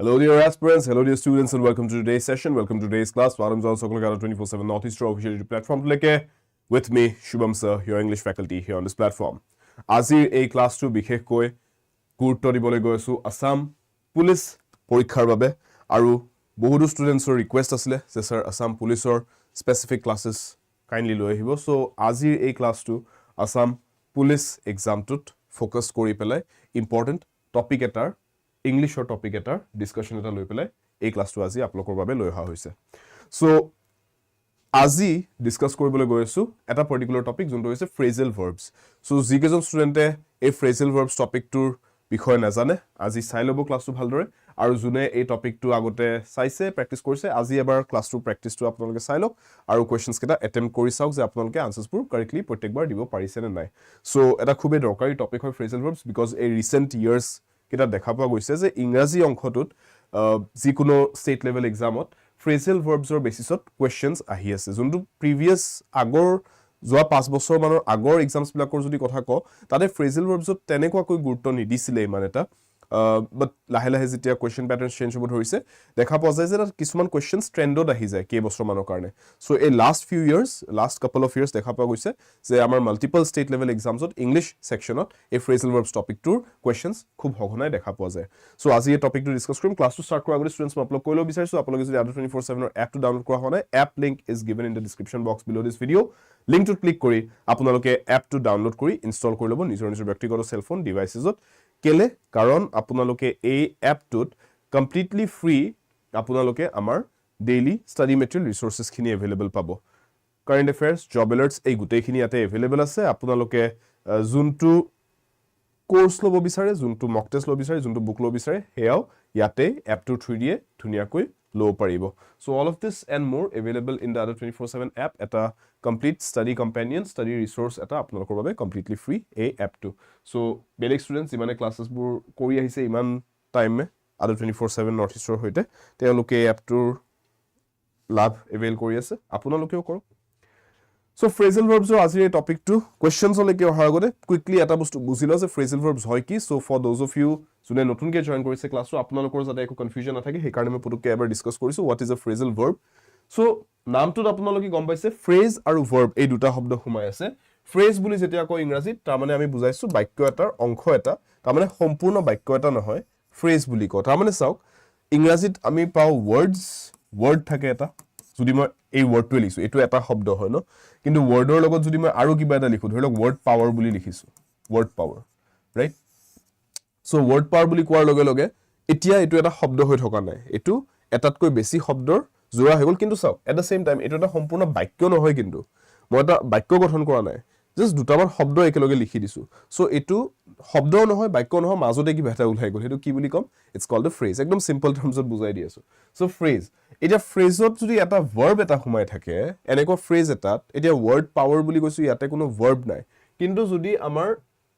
Hello dear aspirants, hello dear students and welcome to today's session, welcome to today's class. Swadam John Sokolagata 24/7 Northeast official YouTube platform with me Subham Sir, your English faculty here on this platform. Azir a class 2 বিশেষকৈ গুৰুত্ব দিবলৈ গৈ আছো Assam Police পৰীক্ষাৰ বাবে আৰু বহুতো ষ্টুডেন্টছৰ request আছিল যে sir Assam Policeৰ specific classes kindly লৈ আহিব so আজিৰ এই ক্লাছটো Assam Police examটোত ফোকাস কৰি পেলাই important topic এটাৰ ইংলিশৰ টপিক এটা ডিসকাশন এটা লৈ পেলাই এই ক্লাছটো আজি আপোনালোকৰ বাবে লৈ অহা হৈছে সো আজি ডিসকাস কৰিবলৈ গৈ আছো এটা পাৰ্টিকুলাৰ টপিক যোনটো হৈছে phrasal verbs সো যিকেজন ষ্টুডেন্টে এই phrasal verbs টপিকটোৰ বিষয়ে নাজানে আজি চাই লব ক্লাছটো ভালদৰে আৰু যোনে এই টপিকটো আগতে চাইছে প্ৰেক্টিস কৰিছে আজি এবাৰ ক্লাছটো প্ৰেক্টিসটো আপোনালোকে চাই লওক আৰু কোৱেশ্চনছ কেটা অ্যাটেম্প কৰি চাওক যে আপোনালোকে আনসাৰছবোৰ কাৰেক্টলি প্ৰত্যেকবাৰ দিব পাৰিছে নে নাই সো এটা খুবেই দৰকাৰী টপিক হয় phrasal verbs বিকজ এই ৰিসেন্ট ইয়াৰ্স কিটা দেখা পোৱা গৈছে যে ইংৰাজী অংশটোত যিকোনো ষ্টেট লেভেল এক্সামত phrasal verbsৰ বেসিছত কোৱেশ্চনছ আহি আছে যোনটো প্ৰিভিয়াস আগৰ যোৱা 5 বছৰ মানৰ আগৰ এক্সামছ বিলাকৰ যদি কথা ক তাতে phrasal verbsত তেনেকুৱাকৈ গুৰুত্ব নিদিছিলে ইমান এটা but লাহে লাহে যেতিয়া কোৱেশ্চন প্যাটাৰ্ন চেঞ্জ হ'ব ধৰিছে দেখা পোৱা যায় যে কিছুমান কোৱেশ্চনছ ট্ৰেন্ডত আহি যায় কেই বছৰ মানৰ কাৰণে সো এই last few years last couple of years দেখা পোৱা গৈছে যে আমাৰ মাল্টিপল ষ্টেট লেভেল এক্সামছত ইংলিশ সেকশনত এই phrasal verbs টপিকটোৰ কোৱেশ্চনছ খুব হঘনাই দেখা পোৱা যায় সো আজি এই টপিকটো ডিসকাস কৰিম ক্লাছটো ষ্টাৰ্ট কৰাৰ আগতে ষ্টুডেন্টছ মই আপোনালোক কৈলো বিচাৰিছো আপোনালোকে যদি Adult 24/7 এপটো ডাউনলোড কৰা হোৱা নাই app link is given in the description box বিলো দিস ভিডিও লিংকটো ক্লিক কৰি আপোনালোকে এপটো ডাউনলোড কৰি ইনষ্টল কৰি ল'ব নিজৰ ব্যক্তিগত সেলফোন ডিভাইসেছত কেলে কাৰণ আপোনালোকে এই এপটোত কমপ্লিটলি ফ্ৰী আপোনালোকে আমাৰ ডেইলি ষ্টাডি মেটেৰিয়েল ৰিসোৰ্সেছ খিনি अवेलेबल পাব কাৰেন্ট এফেয়াৰ্স জব এলাৰ্টস এই গুটেইখিনি ইয়াতে अवेलेबल আছে আপোনালোকে যোনটো কোৰ্স লব বিচাৰে যোনটো মক টেষ্ট লব বিচাৰে যোনটো বুক লব বিচাৰে হেয়াও ইয়াতে এপটোৰ থ্ৰু দিয়ে ধুনিয়াকৈ লব পাৰিব so all of this and more available in the Adult 24/7 app এটা complete study companion study resource এটা আপোনালোকৰ বাবে কমপ্লিটলি ফ্ৰী এই এপটো সো বেলেগ ষ্টুডেন্টছ ইমানে ক্লাছেছবোৰ কৰি আহিছে ইমান টাইমে Adult 24/7 নৰ্থ ইষ্টৰ হৈতে তেওঁলোকে এপটোৰ লাভ এভেইল কৰি আছে আপোনালোকেও কৰক সো phrasal verbs or আজিৰ এই টপিকটো কোৱেশ্চনছ লৈকে অহাৰ আগতে কুইকলি এটা বস্তু বুজি লও যে phrasal verbs হয় কি so for those of you যোনে নতুনকৈ জয়েন কৰিছে ক্লাছটো আপোনালোকৰ যাতে একো কনফিউজন নাথাকে সেই কাৰণে মই পুতুককৈ এবাৰ ডিসকাস কৰিছো what is a phrasal verb so নামটোত আপোনালোকে গম পাইছে ফ্ৰেজ আৰু verb এই দুটা শব্দ সোমাই আছে ফ্ৰেজ বুলি যেতিয়া কয় ইংৰাজীত তাৰ মানে আমি বুজাইছো বাক্য এটাৰ অংশ এটা তাৰ মানে সম্পূৰ্ণ বাক্য এটা নহয় ফ্ৰেজ বুলি কয় তাৰ মানে চাওক ইংৰাজীত আমি পাও ওয়াৰ্ড থাকে এটা যদি মই এই ওয়াৰ্ডটো লিখিছো এটো এটা শব্দ হয় ন কিন্তু ওয়াৰ্ডৰ লগত যদি মই আৰু কিবা এটা লিখো ধৰিলক ওয়াৰ্ড পাৱাৰ বুলি লিখিছো word power right so word power বুলি কোৱাৰ লগে লগে এতিয়া এটো এটা শব্দ হৈ থকা নাই এটো এটাতকৈ বেছি শব্দৰ জোৰা হৈ গল কিন্তু চাওক এট দা সেম টাইম এটো এটা সম্পূৰ্ণ বাক্য নহয় কিন্তু মই এটা বাক্য গঠন কৰা নাই জাস্ট দুটামান শব্দ একেলগে লিখি দিছো সো এটো শব্দ নহয় বাক্য নহয় মাজতে কি ভাটা উলাই গল হেতু কি বুলি কম ইটস কল্ড আ ফ্ৰেজ একদম সিম্পল টাৰ্মছত বুজাই দি আছো সো ফ্ৰেজ এটা ফ্ৰেজত যদি এটা ভাৰ্ব এটা সোমাই থাকে এনেকুৱা ফ্ৰেজ এটাত এতিয়া ওয়াৰ্ড পাৱাৰ বুলি কৈছো ইয়াতে কোনো ভাৰ্ব নাই কিন্তু যদি আমাৰ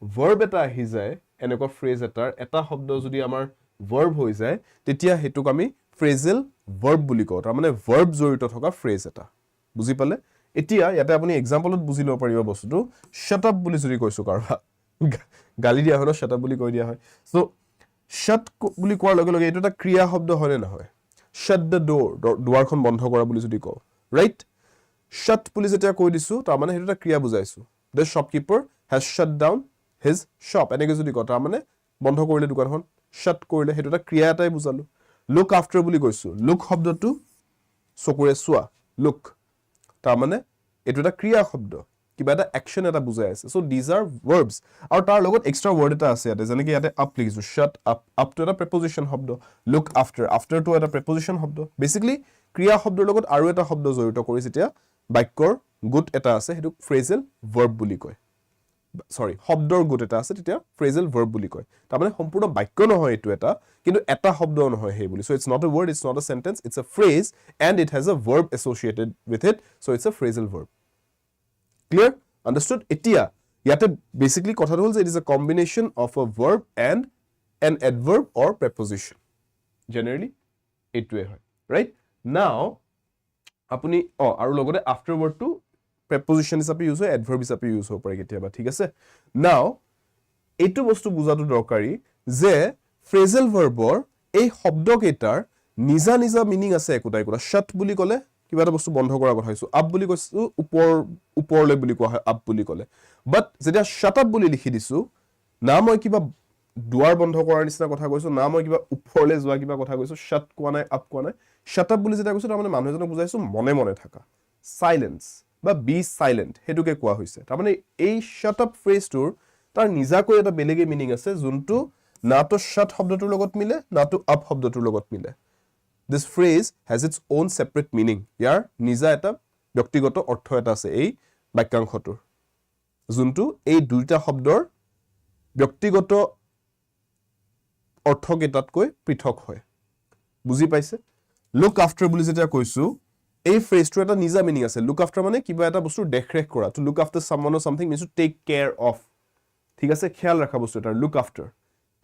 ভাৰ্ব এটা আহি যায় এনেকুৱা ফ্ৰেজ এটাৰ এটা শব্দ যদি আমাৰ ভাৰ্ব হৈ যায় তেতিয়া হেতুক আমি phrasal verb বুলি কওঁ তাৰ মানে verb জড়িত থকা ফ্ৰেজ এটা বুজি পালে এতিয়া ইয়াতে আপুনি এক্সাম্পলত বুজি লব পাৰিব বস্তুটো shut up বুলি যদি কৈছো কাৰবা গালি দিয়া হয় shut up বুলি কৈ দিয়া হয় সো shut বুলি কোৱাৰ লগে লগে এটো এটা ক্ৰিয়া শব্দ হয় না নহয় shut the door দুৱাৰখন বন্ধ কৰা বুলি যদি কওঁ ৰাইট shut বুলি যেতিয়া কৈ দিছো তাৰ মানে হেতু এটা ক্ৰিয়া বুজাইছো the shopkeeper has shut down his shop এনেকৈ যদি কওঁ তাৰ মানে বন্ধ কৰিলে দোকানখন shut কৰিলে হেতু এটা ক্ৰিয়া এটাই বুজালো look after বুলি কৈছো look শব্দটো চকুৰে চোৱা look তাৰ মানে এটো এটা ক্ৰিয়া শব্দ কিবা এটা অ্যাকশন এটা বুজাই আছে সো these are verbs আৰু তাৰ লগত এক্সট্ৰা ওয়াৰ্ড এটা আছে ইয়াতে যেনেকৈ ইয়াতে up লিখিছো shut up to এটা preposition শব্দ look after to এটা preposition শব্দ বেসিক্যালি ক্ৰিয়া শব্দৰ লগত আৰু এটা শব্দ জড়িত কৰি যেতিয়া বাক্যৰ গুট এটা আছে হেতু phrasal verb বুলি কয় সৰি শব্দৰ গুট এটা আছে তেতিয়া phrasal verb বুলি কয় তাৰ মানে সম্পূৰ্ণ বাক্য নহয় এটো এটা কিন্তু এটা শব্দ নহয় হে বুলি so it's not a word it's not a sentence it's a phrase and it has a verb associated with it so it's a phrasal verb clear understood এতিয়া ইয়াতে basically কথাটো হল যে it is a combination of a verb and an adverb or preposition generally এটোৱে হয় right now আপুনি আৰু লগতে afterward to preposition হিচাপে ইউজ হয় adverb হিচাপে ইউজ হ'ব পাৰে কেতিয়াবা ঠিক আছে now এটো বস্তু বুজাটো দৰকাৰী যে phrasal verbৰ এই শব্দ কেইটাৰ নিজা নিজা মিনিং আছে একোটা একোটা shut বুলি ক'লে কিবা এটা বস্তু বন্ধ কৰাৰ কথা কৈছো up বুলি কৈছো ওপৰলে বুলি কোৱা হয় up বুলি ক'লে বাট যেতিয়া shut up বুলি লিখি দিছো না মই কিবা দুৱাৰ বন্ধ কৰাৰ নিচিনা কথা কৈছো না মই কিবা ওপৰলে যোৱা কিবা কথা কৈছো shut কোৱা নাই up কোৱা নাই shut up বুলি যেতিয়া কৈছো তাৰ মানে মানুহ এজনক বুজাইছো মনে মনে থাকা silence বা be silent হেতুকে কোৱা হৈছে তাৰ মানে এই shut up ফ্ৰেজটোৰ তাৰ নিজাকৈ এটা বেলেগে মিনিং আছে যোনটো না তো shut শব্দটোৰ লগত মিলে না তো up শব্দটোৰ লগত মিলে This phrase has its own separate meaning. ইয়াৰ নিজা এটা ব্যক্তিগত অৰ্থ এটা আছে এই বাক্যাংশটোৰ যোনটো এই দুইটা শব্দৰ ব্যক্তিগত অৰ্থ কেইটাতকৈ পৃথক হয় বুজি পাইছে look after বুলি যেতিয়া কৈছো এই ফ্ৰেজটোৰ এটা নিজা মিনিং আছে look after মানে কিবা এটা বস্তু দেখৰেখ কৰা to look after someone or something means to take care of ঠিক আছে খেয়াল ৰাখা বস্তু এটা look after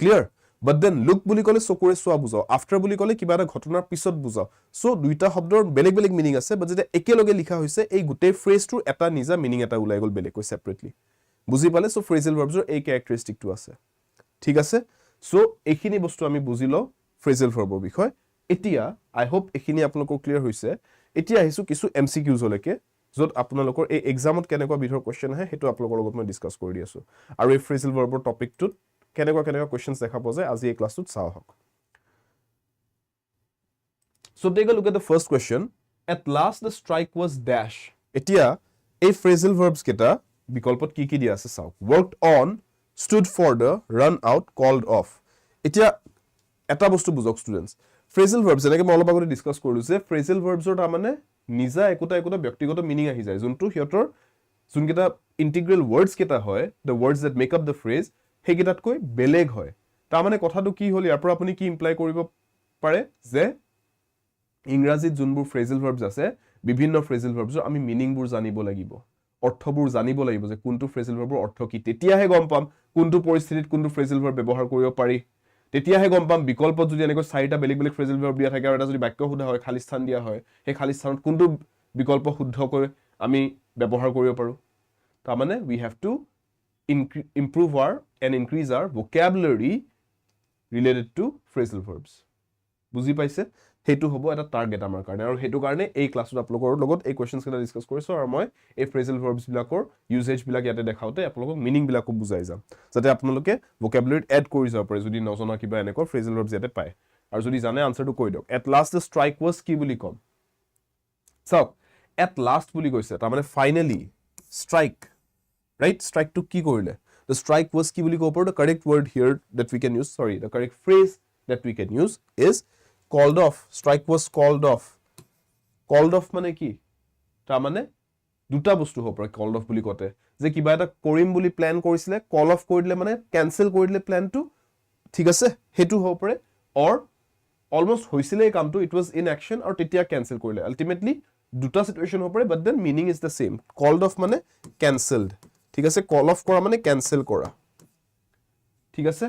clear But then look বুলি ক'লে চকুৰে চোৱা বুজাও after বুলি ক'লে কিবা এটা ঘটনাৰ পিছত বুজাও সো দুইটা শব্দৰ বেলেগ বেলেগ মিনিং আছে বাট যেতিয়া একেলগে লিখা হৈছে এই গোটেই ফ্ৰেজটোৰ এটা নিজা মিনিং এটা ওলাই গল বেলেগকৈ সেপাৰেটলি বুজি পালে সো ফ্ৰেজেল ভাৰ্বছৰ এই ক্যাৰেক্টাৰিষ্টিকটো আছে ঠিক আছে সো এইখিনি বস্তু আমি বুজিলো ফ্ৰেজেল ভাৰ্বৰ বিষয় এতিয়া আই হোপ এইখিনি আপোনালোকৰ ক্লিয়াৰ হৈছে এতিয়া আহিছো কিছু এমসিকিউজ লৈকে যত আপোনালোকৰ এই এক্সামত কেনেকুৱা বিধৰ কোৱেশ্চন আহে হেতু আপোনালোকৰ লগত মই ডিসকাস কৰি দি আছো আৰু এই ফ্ৰেজেল ভাৰ্বৰ টপিকটোত কেনেকুৱা কোৱেশ্চনছ দেখা পোৱা যায় আজি এই ক্লাছটোত চাও হক So take a look at the first question at last the strike was dash এতিয়া এই phrasal verbs কেটা বিকল্পত কি দিয়া আছে চাও worked on stood for the run out called off এতিয়া এটা বস্তু বুজক স্টুডেন্টস phrasal verbs যেনেকৈ মই অলপ আগতে ডিসকাস কৰিলো যে phrasal verbs ৰ মানে নিজা একোটা ব্যক্তিগত মিনিং আহি যায় যোনটো হিয়তৰ যোনকেটা ইন্টিগ্ৰেল ওয়াৰ্ডস কেটা হয় the words that make up the phrase হেগিটাতকৈ বেলেগ হয় তাৰ মানে কথাটো কি হ'ল ইয়াৰ পৰা আপুনি কি ইমপ্লাই কৰিব পাৰে যে ইংৰাজীত যোনবোৰ ফ্ৰেজেল ভাৰ্বছ আছে বিভিন্ন ফ্ৰেজেল ভাৰ্বছৰ আমি মিনিংবোৰ জানিব লাগিব অৰ্থবোৰ জানিব লাগিব যে কোনটো ফ্ৰেজেল ভাৰ্বৰ অৰ্থ কি তেতিয়াহে গম পাম কোনটো পৰিস্থিতিত কোনটো ফ্ৰেজেল ভাৰ্ব ব্যৱহাৰ কৰিব পাৰি তেতিয়াহে গম পাম বিকল্পত যদি এনেকৈ চাৰিটা বেলেগ বেলেগ ফ্ৰেজেল ভাৰ্ব দিয়া থাকে আৰু এটা যদি বাক্য শুদ্ধ হয় খালী স্থান দিয়া হয় সেই খালী স্থানত কোনটো বিকল্প শুদ্ধকৈ আমি ব্যৱহাৰ কৰিব পাৰো তাৰ মানে we have to improve our and increase our vocabulary related to phrasal verbs বুজি পাইছে হেতু হ'ব এটা টাৰ্গেট আমাৰ কাৰণে আৰু হেতু কাৰণে এই ক্লাছত আপোনালোকৰ লগত এই কোৱেশ্চনছ কেটা ডিসকাস কৰিছো আৰু মই এই phrasal verbs বিলাকৰ ইউজেজ বিলাক ইয়াতে দেখাওতে আপোনালোকক মিনিং বিলাকো বুজাই যাম যাতে আপোনালোকে vocabulary এড কৰি যাব পাৰে যদি নজনা কিবা এনেকৈ phrasal verbs ইয়াতে পায় আৰু যদি জানে আনসাৰটো কৈ দিয়ক at last the strike was কি বুলি কম চাওক at last বুলি কৈছে তাৰ মানে finally strike right strike to কি কৰিলে The strike was ki boli ko the correct word here that we can use, sorry, the correct phrase that we can use is called off. Strike was called off. Called off mane ki? Ta mane duta bostu hopare called off boli kote. Je kiba eta korim boli plan korisile, call off koridile mane cancel koridile plan to. Thik ase hetu hopare or almost hoisile ei kamto it was in action or tetia cancel korile. Ultimately duta situation hopare but then meaning is the same. Called off mane cancelled. ঠিক আছে কল of কৰা মানে cancel কৰা ঠিক আছে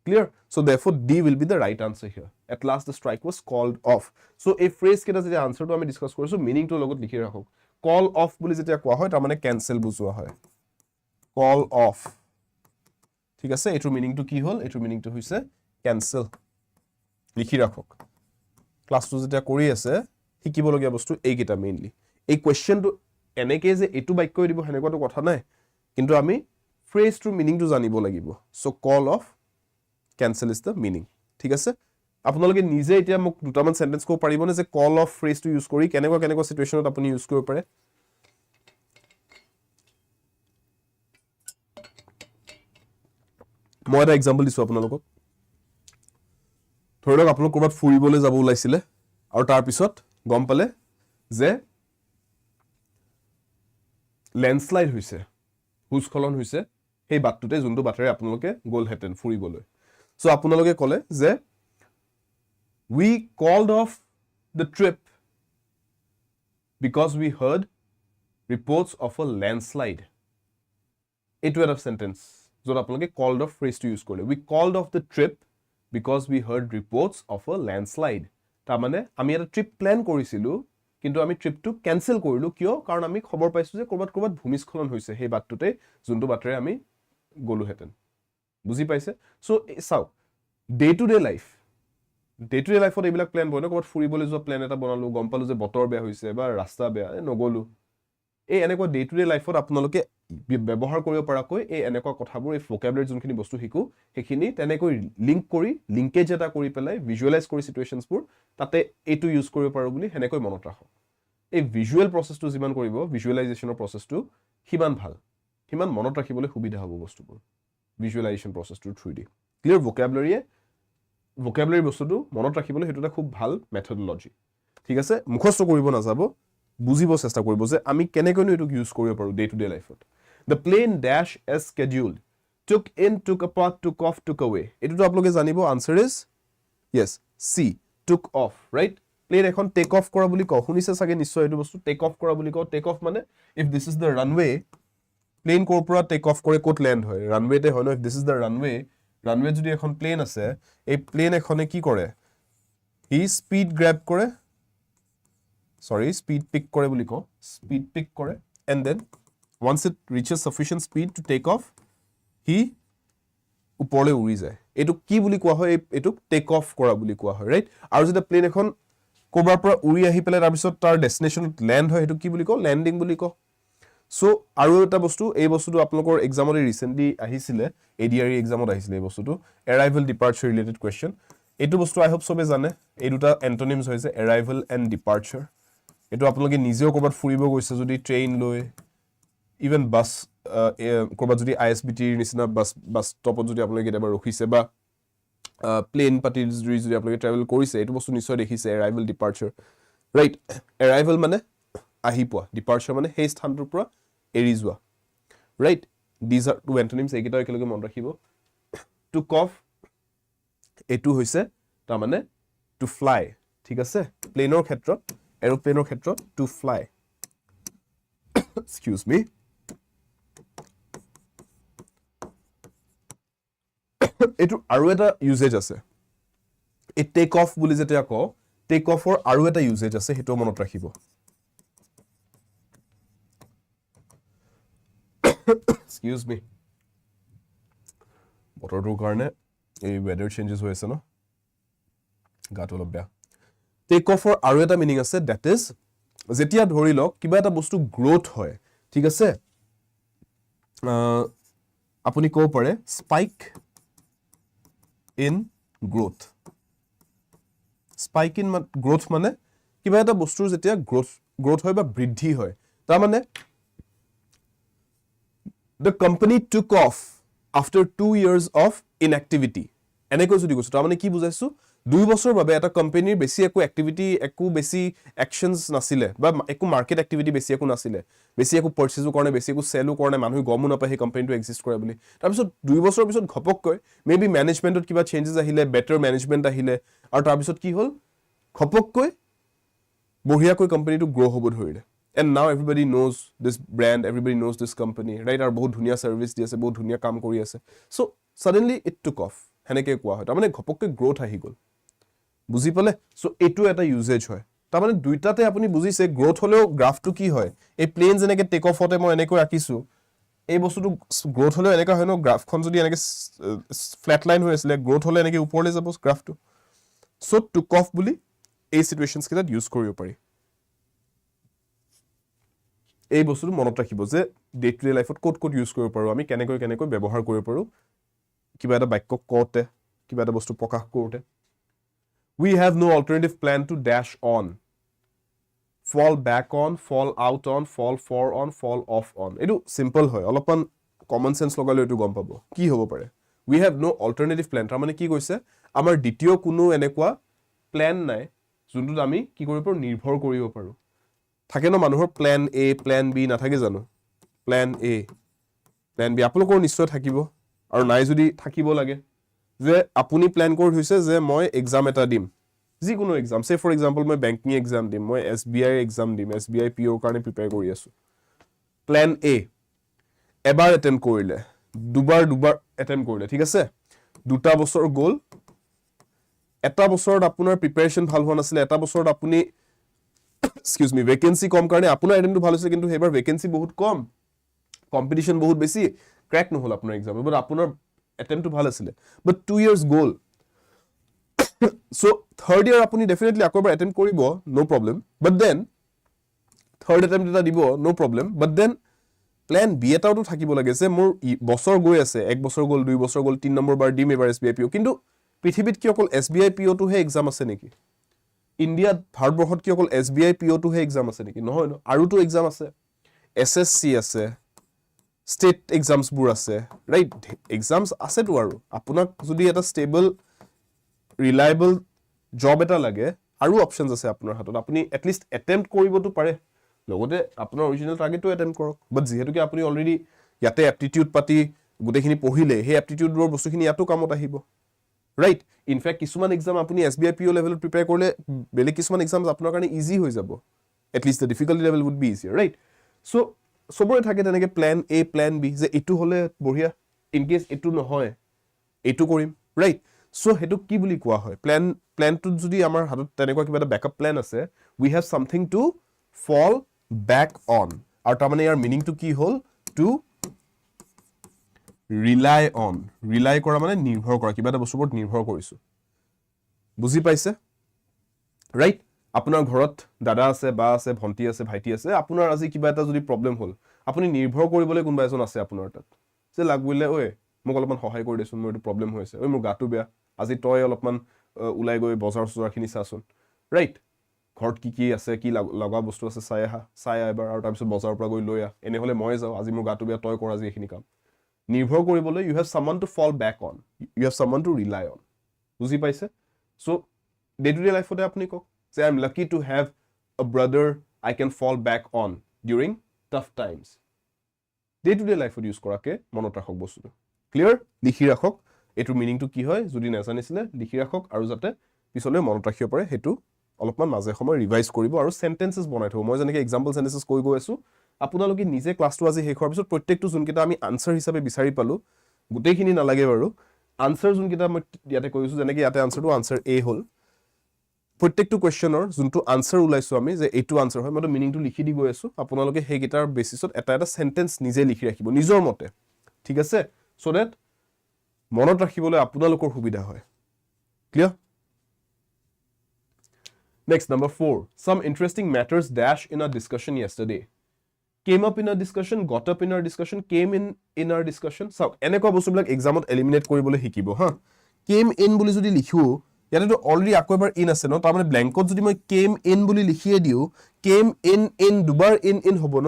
clear so therefore d will be the right answer here at last the strike was called off so এই phrase কেটা যে আনসারটো আমি ডিসকাস কৰিছো মিনিং টো লগত লিখি ৰাখক কল অফ বুলি যেতিয়া কোৱা হয় তাৰ মানে ক্যান্সেল বুজোৱা হয় কল অফ ঠিক আছে এটো মিনিং টো কি হল এটো মিনিং টো হৈছে ক্যান্সেল লিখি ৰাখক ক্লাছটো যেতিয়া কৰি আছে শিকিব লগিয়া বস্তু এই কিটা মেইনলি এই কোৱেশ্চনটো এনেকে যে এটো বাক্য দিব হেনেকুৱাটো কথা নাই কিন্তু আমি ফ্রেজ টু মিনিং টু জানিব লাগিব so call of cancel is the meaning ঠিক আছে আপোনালোকে নিজে এতিয়া মোক দুটামান সেন্টেন্স কো পাৰিবনে যে কল অফ ফ্ৰেজ টু ইউজ কৰি কেনেকুৱা সিচুৱেচনত আপুনি ইউজ কৰিব পাৰে মই এটা এক্সাম্পল দিছো আপোনালোকক ধৰি লওক আপোনালোক কৰবাত ফুৰিবলৈ যাব ওলাইছিলে আৰু তাৰ পিছত গম পালে যে ল্যান্ডস্লাইড হৈছে ভূস্খলন হৈছে সেই বাটটোতে যোনটো বাটেৰে আপোনালোকে গল হেতেন ফুৰিবলৈ সো আপোনালোকে ক'লে যে we called off the trip because we heard reports of a landslide এইটো এটা সেন্টেন্স যত আপোনালোকে called off phrase to use কৰিলে we called off the trip because we heard reports of a landslide তাৰ মানে আমি এটা ট্ৰিপ প্ল্যান কৰিছিলো কিন্তু আমি ট্ৰিপটো ক্যান্সেল কৰিলো কিয় কাৰণ আমি খবৰ পাইছো যে কৰবাত ভূমিস্খলন হৈছে সেই বাটটোতে যোনটো বাটেৰে আমি গলো হেতেন বুজি পাইছে সো চাও day to day life day to day লাইফত এইবিলাক প্লেন বনাই ক'ৰবাত ফুৰিবলৈ যোৱা প্লেন এটা বনালো গম পালো যে বতৰ বেয়া হৈছে বা ৰাস্তা বেয়া নগলো এই এনেকুৱা ডে টু ডে লাইফত আপোনালোকে ব্যৱহাৰ কৰিব পৰাকৈ এই এনেকুৱা কথাবোৰ এই ভোকেবুলাৰী যোনখিনি বস্তু শিকো সেইখিনি তেনেকৈ লিংকেজ এটা কৰি পেলাই ভিজুৱেলাইজ কৰি চিটুৱেশ্যনছবোৰ তাতে এইটো ইউজ কৰিব পাৰো বুলি সেনেকৈ মনত ৰাখক এই ভিজুৱেল প্ৰচেছটো যিমান কৰিব ভিজুৱেলাইজেশ্যনৰ প্ৰচেছটো সিমান ভাল সিমান মনত ৰাখিবলৈ সুবিধা হ'ব বস্তুবোৰ ভিজুৱেলাইজেশ্যন প্ৰচেছটোৰ থ্ৰুদি ক্লিয়াৰ ভোকেবুলাৰী বস্তুটো মনত ৰাখিবলৈ সেইটো এটা খুব ভাল মেথডলজি ঠিক আছে মুখস্থ কৰিব নাযাব বুজিব চেষ্টা কৰিব যে আমি কেনেকৈ এইটো ইউজ কৰিব পাৰো ডে টু ডে লাইফত the plane dash as scheduled took in took apart took off took away এটোটো আপোনালোকে জানিব answer is yes C took off right plane এখন টেক অফ কৰা বুলি কও শুনিছে চাগে নিশ্চয় এইটো বস্তু টেক অফ কৰা বুলি কও টেক অফ মানে if this is the runway plane কোৰ পৰা টেক অফ কৰে কোত ল্যান্ড হয় রানওয়েতে হয় ন if this is the runway runway যদি এখন প্লেন আছে এই প্লেন এখনে কি কৰে হি স্পিড গ্ৰ্যাব কৰে sorry speed pick কৰে বুলি কও speed pick কৰে and then once it reaches sufficient speed to take off he ওপৰলৈ উৰি যায় এটো কি বুলি কোৱা হয় এটো টেক অফ কৰা বুলি কোৱা হয় ৰাইট আৰু যদি প্লেন এখন কোবাৰ পৰা উৰি আহি পেলাই তাৰ পিছত তাৰ ডেস্টিনেশনত ল্যান্ড হয় এটো কি বুলি কও ল্যান্ডিং বুলি কও সো আৰু এটা বস্তু এই বস্তুটো আপোনালোকৰ এক্সামত ৰিসেন্টলি আহিছিলে এডিআৰই এক্সামত আহিছিলে এই বস্তুটো এৰাইভেল ডিপাৰ্চাৰ ৰিলেটেড কোৱেশ্চন এটো বস্তু আই হোপ সবে জানে এই দুটা এন্টোনিমস হৈছে এৰাইভেল এন্ড ডিপাৰ্চাৰ এটো আপোনালোকে নিজেও কৰবাত ফুৰিব গৈছে যদি ট্ৰেইন লৈ ইভেন বাস কৰবাত যদি আইএসবিটি নিচিনা বাস ষ্টপত যদি আপোনালোকে কেতিয়াবা ৰখিছে বা প্লেন পাতি যদি আপোনালোকে ট্ৰেভেল কৰিছে এটো বস্তু নিশ্চয় দেখিছে এৰাইভেল ডিপাৰ্চাৰ ৰাইট এৰাইভেল মানে আহি পোৱা ডিপাৰ্চাৰ মানে সেই স্থানটোৰ পৰা এৰি যোৱা ৰাইট দিজ আৰ টু এন্টোনিমস এইকেইটা একেলগে মনত ৰাখিব টু কফ এটো হৈছে তাৰ মানে টু ফ্লাই ঠিক আছে প্লেনৰ ক্ষেত্ৰত এৰোপ্লেনৰ ক্ষেত্ৰত টু ফ্লাই এক্সকিউজ মি এটো আৰু এটা ইউজেজ আছে এই টেক অফ বুলি যেতিয়া কও টেক অফৰ আৰু এটা ইউজেজ আছে হেটো মনত ৰাখিব এক্সকিউজ মি বতৰটোৰ কাৰণে এই ওয়েদাৰ চেঞ্জেস হৈ আছে ন গাটো অলপ বেয়া টেক অফৰ আৰু এটা মিনিং আছে দ্যাট ইজ যেতিয়া ধৰি লওক কিবা এটা বস্তু গ্ৰোথ হয় ঠিক আছে আপুনি কব পাৰে spike in growth spike in growth মানে কিবা এটা বস্তুৰ যেতিয়া গ্ৰোথ হয় বা বৃদ্ধি হয় তাৰ মানে the company took off after 2 years of inactivity এনেকৈ যদি কৈছো তাৰ মানে কি বুজাইছো 2 বছৰ বাবে এটা কোম্পানীৰ বেছি একো এক্টিভিটি একো বেছি একশনস নাছিলে বা একো মাৰ্কেট এক্টিভিটি বেছি একো নাছিলে বেছি একো পাৰচেজো কৰে বেছি একো সেলো কৰে মানুহ গমো নাপায় সেই কোম্পানীটো এক্সিষ্ট কৰে বুলি তাৰ পিছত 2 বছৰৰ পিছত ঘপককৈ মেবি ম্যানেজমেন্টত কিবা চেঞ্জেস আহিলে বেটাৰ ম্যানেজমেন্ট আহিলে আৰু তাৰ পিছত কি হ'ল ঘপককৈ বঢ়িয়াকৈ কোম্পানীটো গ্ৰো হ'ব ধৰিলে and now everybody knows this brand everybody knows this company right আৰু বহুত ধুনিয়া সাৰ্ভিস দি আছে বহুত ধুনিয়া কাম কৰি আছে so suddenly it took off হেনেকে কোৱা হয় তাৰ মানে ঘপককৈ গ্ৰোথ আহি গল বুজি পালে সো এটো এটা ইউজেজ হয় তাৰ মানে দুইটাতে আপুনি বুজিছে গ্ৰোথ হলেও গ্ৰাফটো কি হয় এই প্লেন যেনেকে টেক অফ হতে মই এনেকৈ ৰাখিছো এই বস্তুটো গ্ৰোথ হলেও এনেকা হয় ন গ্ৰাফখন যদি এনেকে ফ্ল্যাট লাইন হৈ আছিল গ্ৰোথ হলে এনেকে ওপৰলৈ যাব গ্ৰাফটো সো টুক অফ বুলি এই সিচুৱেচনছ কেইটাত ইউজ কৰিব পাৰি এই বস্তুটো মনত ৰাখিব যে ডে টু ডে লাইফত কোড ইউজ কৰিব পাৰো আমি কেনেকৈ ব্যৱহাৰ কৰিব পাৰো কিবা এটা বাক্য কওঁতে কিবা এটা বস্তু প্ৰকাশ কৰোতে we have no alternative plan to dash on fall back on fall out on fall for on fall off on এটো সিম্পল হয় অলপমান কমন সেন্স লগালে এটো গম পাবো কি হ'ব পাৰে we have no alternative plan তাৰ মানে কি কৈছে আমাৰ দ্বিতীয় কোনো এনেকুৱা প্ল্যান নাই যোনটো আমি কি কৰিব পাৰো নিৰ্ভৰ কৰিব পাৰো থাকে ন মানুহৰ প্ল্যান A প্ল্যান B নাথাকে জানো প্ল্যান A প্ল্যান B আপোনালোকৰ নিশ্চয় থাকিব আৰু নাই যদি থাকিব লাগে যে আপুনি প্ল্যান কৰি হৈছে যে মই এক্সাম এটা দিম যিকোনো এক্সাম সে ফৰ এক্সাম্পল মই বেংকিং এক্সাম দিম মই SBI এক্সাম দিম SBI PO কাৰণে প্ৰিপেয়াৰ কৰি আছো প্ল্যান A এবাৰ এটেম্প কৰিলে দুবাৰ এটেম্প কৰিলে ঠিক আছে দুটা বছৰ গ'ল এটা বছৰত আপোনাৰ প্ৰিপাৰেচন ভাল হোৱা নাছিল এটা বছৰত আপুনি এক্সকিউজ মি ভ্যাকেন্সি কম কাৰণে আপোনাৰ এটেম্পটো ভাল হৈছে কিন্তু হেবাৰ ভ্যাকেন্সি বহুত কম কম্পিটিশন বহুত বেছি ক্ৰ্যাক নহল আপোনাৰ এক্সাম বাট আপোনাৰ এটেম্পটো ভাল আছিল বাট 2 ইয়ার্স গ'ল So third year apuni definitely akobar attempt koribo, no problem. But then third attempt eta dibo, no problem. But then plan B এটাও তো থাকিব লাগে যে মোৰ বছৰ গৈ আছে, এক বছৰ গল, দুই বছৰ গল, 3 নম্বৰ বাৰ দিম এবাৰ SBI PO, কিন্তু পৃথিৱীত কি অকল SBI PO টো হে এক্সাম আছে নেকি? ইন্ডিয়াত ভাৰতবৰ্ষত কি অকল SBI PO টো হে এক্সাম আছে নেকি? নহয় ন, আৰু তো এক্সাম আছে, SSC আছে, ষ্টেট এক্সামছ বোৰ আছে, ৰাইট? এক্সামছ আছে তো, আৰু আপোনাক যদি এটা ষ্টেবল ৰিলায়েবল জব এটা লাগে, আৰু অপচনছ আছে আপোনাৰ হাতত, আপুনি এটলিষ্ট এটেম্প্ট কৰিবতো পাৰে, লগতে আপোনাৰ অৰিজিনেল টাৰ্গেটটো এটেম্প্ট কৰক। বাট যিহেতুকে আপুনি অলৰেডি ইয়াতে এপ্টিটিউড পাতি গোটেইখিনি পঢ়িলে, সেই এপ্টিটিউডৰ বস্তুখিনি ইয়াতো কামত আহিব, ৰাইট? ইনফেক্ট কিছুমান এক্সাম আপুনি SBI PO লেভেলত প্ৰিপেয়াৰ কৰিলে বেলেগ কিছুমান এক্সামছ আপোনাৰ কাৰণে ইজি হৈ যাব, at least the difficulty level would be easier, right? So' চবৰে থাকে তেনেকৈ প্লেন A, প্লেন B, যে এইটো হ'লে বঢ়িয়া, ইন কেছ এইটো নহয় এইটো কৰিম, ৰাইট? চ' সেইটো কি বুলি কোৱা হয়? প্লেনটোত যদি আমাৰ হাতত তেনেকুৱা কিবা এটা বেকআপ প্লেন আছে, we have something to fall back on. আৰু তাৰমানে ইয়াৰ মিনিংটো কি হ'ল? Two rely on. ৰিলাই কৰা মানে নিৰ্ভৰ কৰা, কিবা এটা বস্তুৰ ওপৰত নিৰ্ভৰ কৰিছো, বুজি পাইছে, ৰাইট? আপোনাৰ ঘৰত দাদা আছে, বা আছে, ভণ্টি আছে, ভাইটি আছে, আপোনাৰ আজি কিবা এটা যদি প্ৰব্লেম হ'ল, আপুনি নিৰ্ভৰ কৰিবলৈ কোনোবা এজন আছে আপোনাৰ তাত, যে লাগিলে ঐ মোক অলপমান সহায় কৰি দেচোন, মোৰ এইটো প্ৰব্লেম হৈ আছে, ঐ মোৰ গাটো বেয়া, আজি তই অলপমান ওলাই গৈ বজাৰ চজাৰখিনি চাচোন, ৰাইট? ঘৰত কি কি আছে, কি লগা বস্তু আছে চাই এবাৰ, আৰু তাৰপিছত বজাৰৰ পৰা গৈ লৈ আহ, এনেহ'লে মই যাওঁ, আজি মোৰ গাটো বেয়া, তই কৰ আজি এইখিনি কাম। নিৰ্ভৰ কৰিবলৈ you have someone to fall back on, you have someone to rely on, বুজি পাইছে? চ' ডে টু ডে লাইফতে আপুনি কওক যে I am lucky to have a brother I can fall back on during tough times. Day to day লাইফত use কৰাকে মনত ৰাখক বস্তুটো, ক্লিয়াৰ? লিখি ৰাখক এইটোৰ মিনিংটো কি হয়, যদি নাজানিছিলে লিখি ৰাখক, আৰু যাতে পিছলৈ মনত ৰাখিব পাৰে সেইটো অলপমান মাজে সময় ৰিভাইজ কৰিব, আৰু চেণ্টেন্সেছ বনাই থ'ব। মই যেনেকৈ এক্সাম্পল চেণ্টেন্সেছ কৈ গৈ আছোঁ, আপোনালোকে নিজে ক্লাছটো আজি শেষ হোৱাৰ পিছত প্ৰত্যেকটো যোনকেইটা আমি আনচাৰ হিচাপে বিচাৰি পালোঁ, গোটেইখিনি নালাগে বাৰু, আনচাৰ যোনকেইটা মই ইয়াতে কৈছোঁ, যেনেকৈ ইয়াতে আনচাৰটো আনচাৰ A হ'ল, প্ৰত্যেকটো কুৱেশ্যনৰ যোনটো আনচাৰ ওলাইছোঁ আমি, যে এইটো আনচাৰ হয়, মইতো মিনিংটো লিখি দি গৈ আছোঁ, আপোনালোকে সেইকেইটাৰ বেচিছত এটা এটা চেণ্টেন্স নিজে লিখি ৰাখিব নিজৰ মতে, ঠিক আছে? চ' ডেট মনত ৰাখিবলৈ আপোনালোকৰ সুবিধা হয়, clear? Next, number 4. Some interesting matters dash in our discussion yesterday. Came up in our discussion, got up in our discussion, came in our discussion. So, এনেকুৱা বস্তুবিলাক এক্সামত এলিমিনেট কৰিবলৈ শিকিব, হা? Came in বুলি যদি লিখো, ইয়াতেতো অলৰেডি আকৌ এবাৰ ইন আছে ন, তাৰমানে ব্লেংকত যদি মই came in বুলি লিখিয়ে দিওঁ, came in দুবাৰ in হ'ব ন,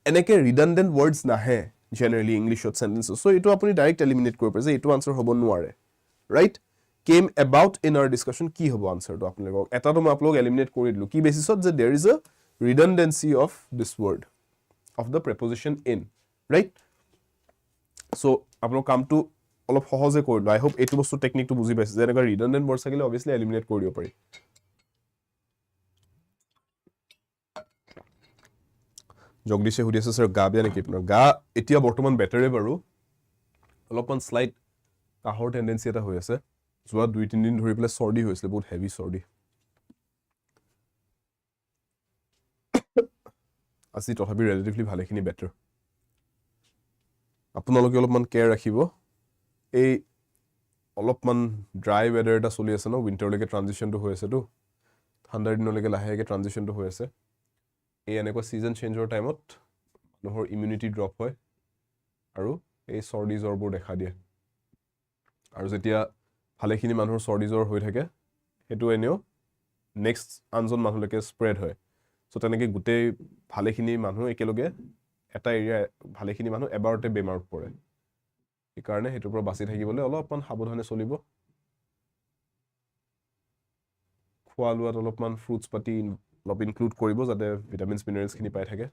এনেকৈ ৰিডানডেণ্ট ৱৰ্ডছ নাহে জেনেৰেলি ইংলিছত চেণ্টেন্সেছ। চ' এইটো আপুনি ডাইৰেক্ট এলিমিনেট কৰিব পাৰে যে এইটো আনচাৰ হ'ব নোৱাৰে, right? came about in our discussion, কি হ'ব আনচাৰটো আপোনালোকক? এটাটো মই আপোনালোক এলিমিনেট কৰি দিলোঁ, কি বেচিছত? যে there is a redundancy of this word, of the preposition in, right? So আপোনালোক কামটো অলপ সহজে কৰি দিলোঁ। আই হোপ এইটো বস্তু টেকনিকটো বুজি পাইছে, যে এনেকুৱা ৰিডানডেণ্ট ৱৰ্ড থাকিলে অবভিয়াছলি এলিমিনেট কৰি দিব পাৰি। জগদীশে সুধি আছে, ছাৰ গা বেয়া নেকি আপোনাৰ? গা এতিয়া বৰ্তমান বেটাৰে বাৰু, অলপমান শ্লাইট কাহৰ টেণ্ডেঞ্চি এটা হৈ আছে, যোৱা 2-3 দিন ধৰি পেলাই চৰ্দি হৈছিলে, বহুত হেভি চৰ্দি। আজি তথাপি ৰিলেটিভলি ভালেখিনি বেটাৰ। আপোনালোকে অলপমান কেয়াৰ ৰাখিব, এই অলপমান ড্ৰাই ৱেডাৰ এটা চলি আছে ন, উইণ্টাৰলৈকে ট্ৰানজিশ্যনটো হৈ আছেতো, ঠাণ্ডাৰ দিনলৈকে লাহেকৈ ট্ৰানজিশ্যনটো হৈ আছে। এই এনেকুৱা ছিজন চেঞ্জৰ টাইমত মানুহৰ ইমিউনিটি ড্ৰপ হয়, আৰু এই চৰ্দি জ্বৰবোৰ দেখা দিয়ে। আৰু যেতিয়া ভালেখিনি মানুহৰ চৰ্দি জ্বৰ হৈ থাকে, সেইটো এনেও নেক্সট আনজন মানুহলৈকে স্প্ৰেড হয়। চ' তেনেকৈ গোটেই ভালেখিনি মানুহ একেলগে এটা এৰিয়া, ভালেখিনি মানুহ এবাৰতে বেমাৰত পৰে। সেইকাৰণে সেইটোৰ পৰা বাচি থাকিবলৈ অলপমান সাৱধানে চলিব। খোৱা লোৱাত অলপমান ফ্ৰুটছ পাতি অলপ ইনক্লুড কৰিব, যাতে ভিটামিনছ মিনাৰেলছখিনি পাই থাকে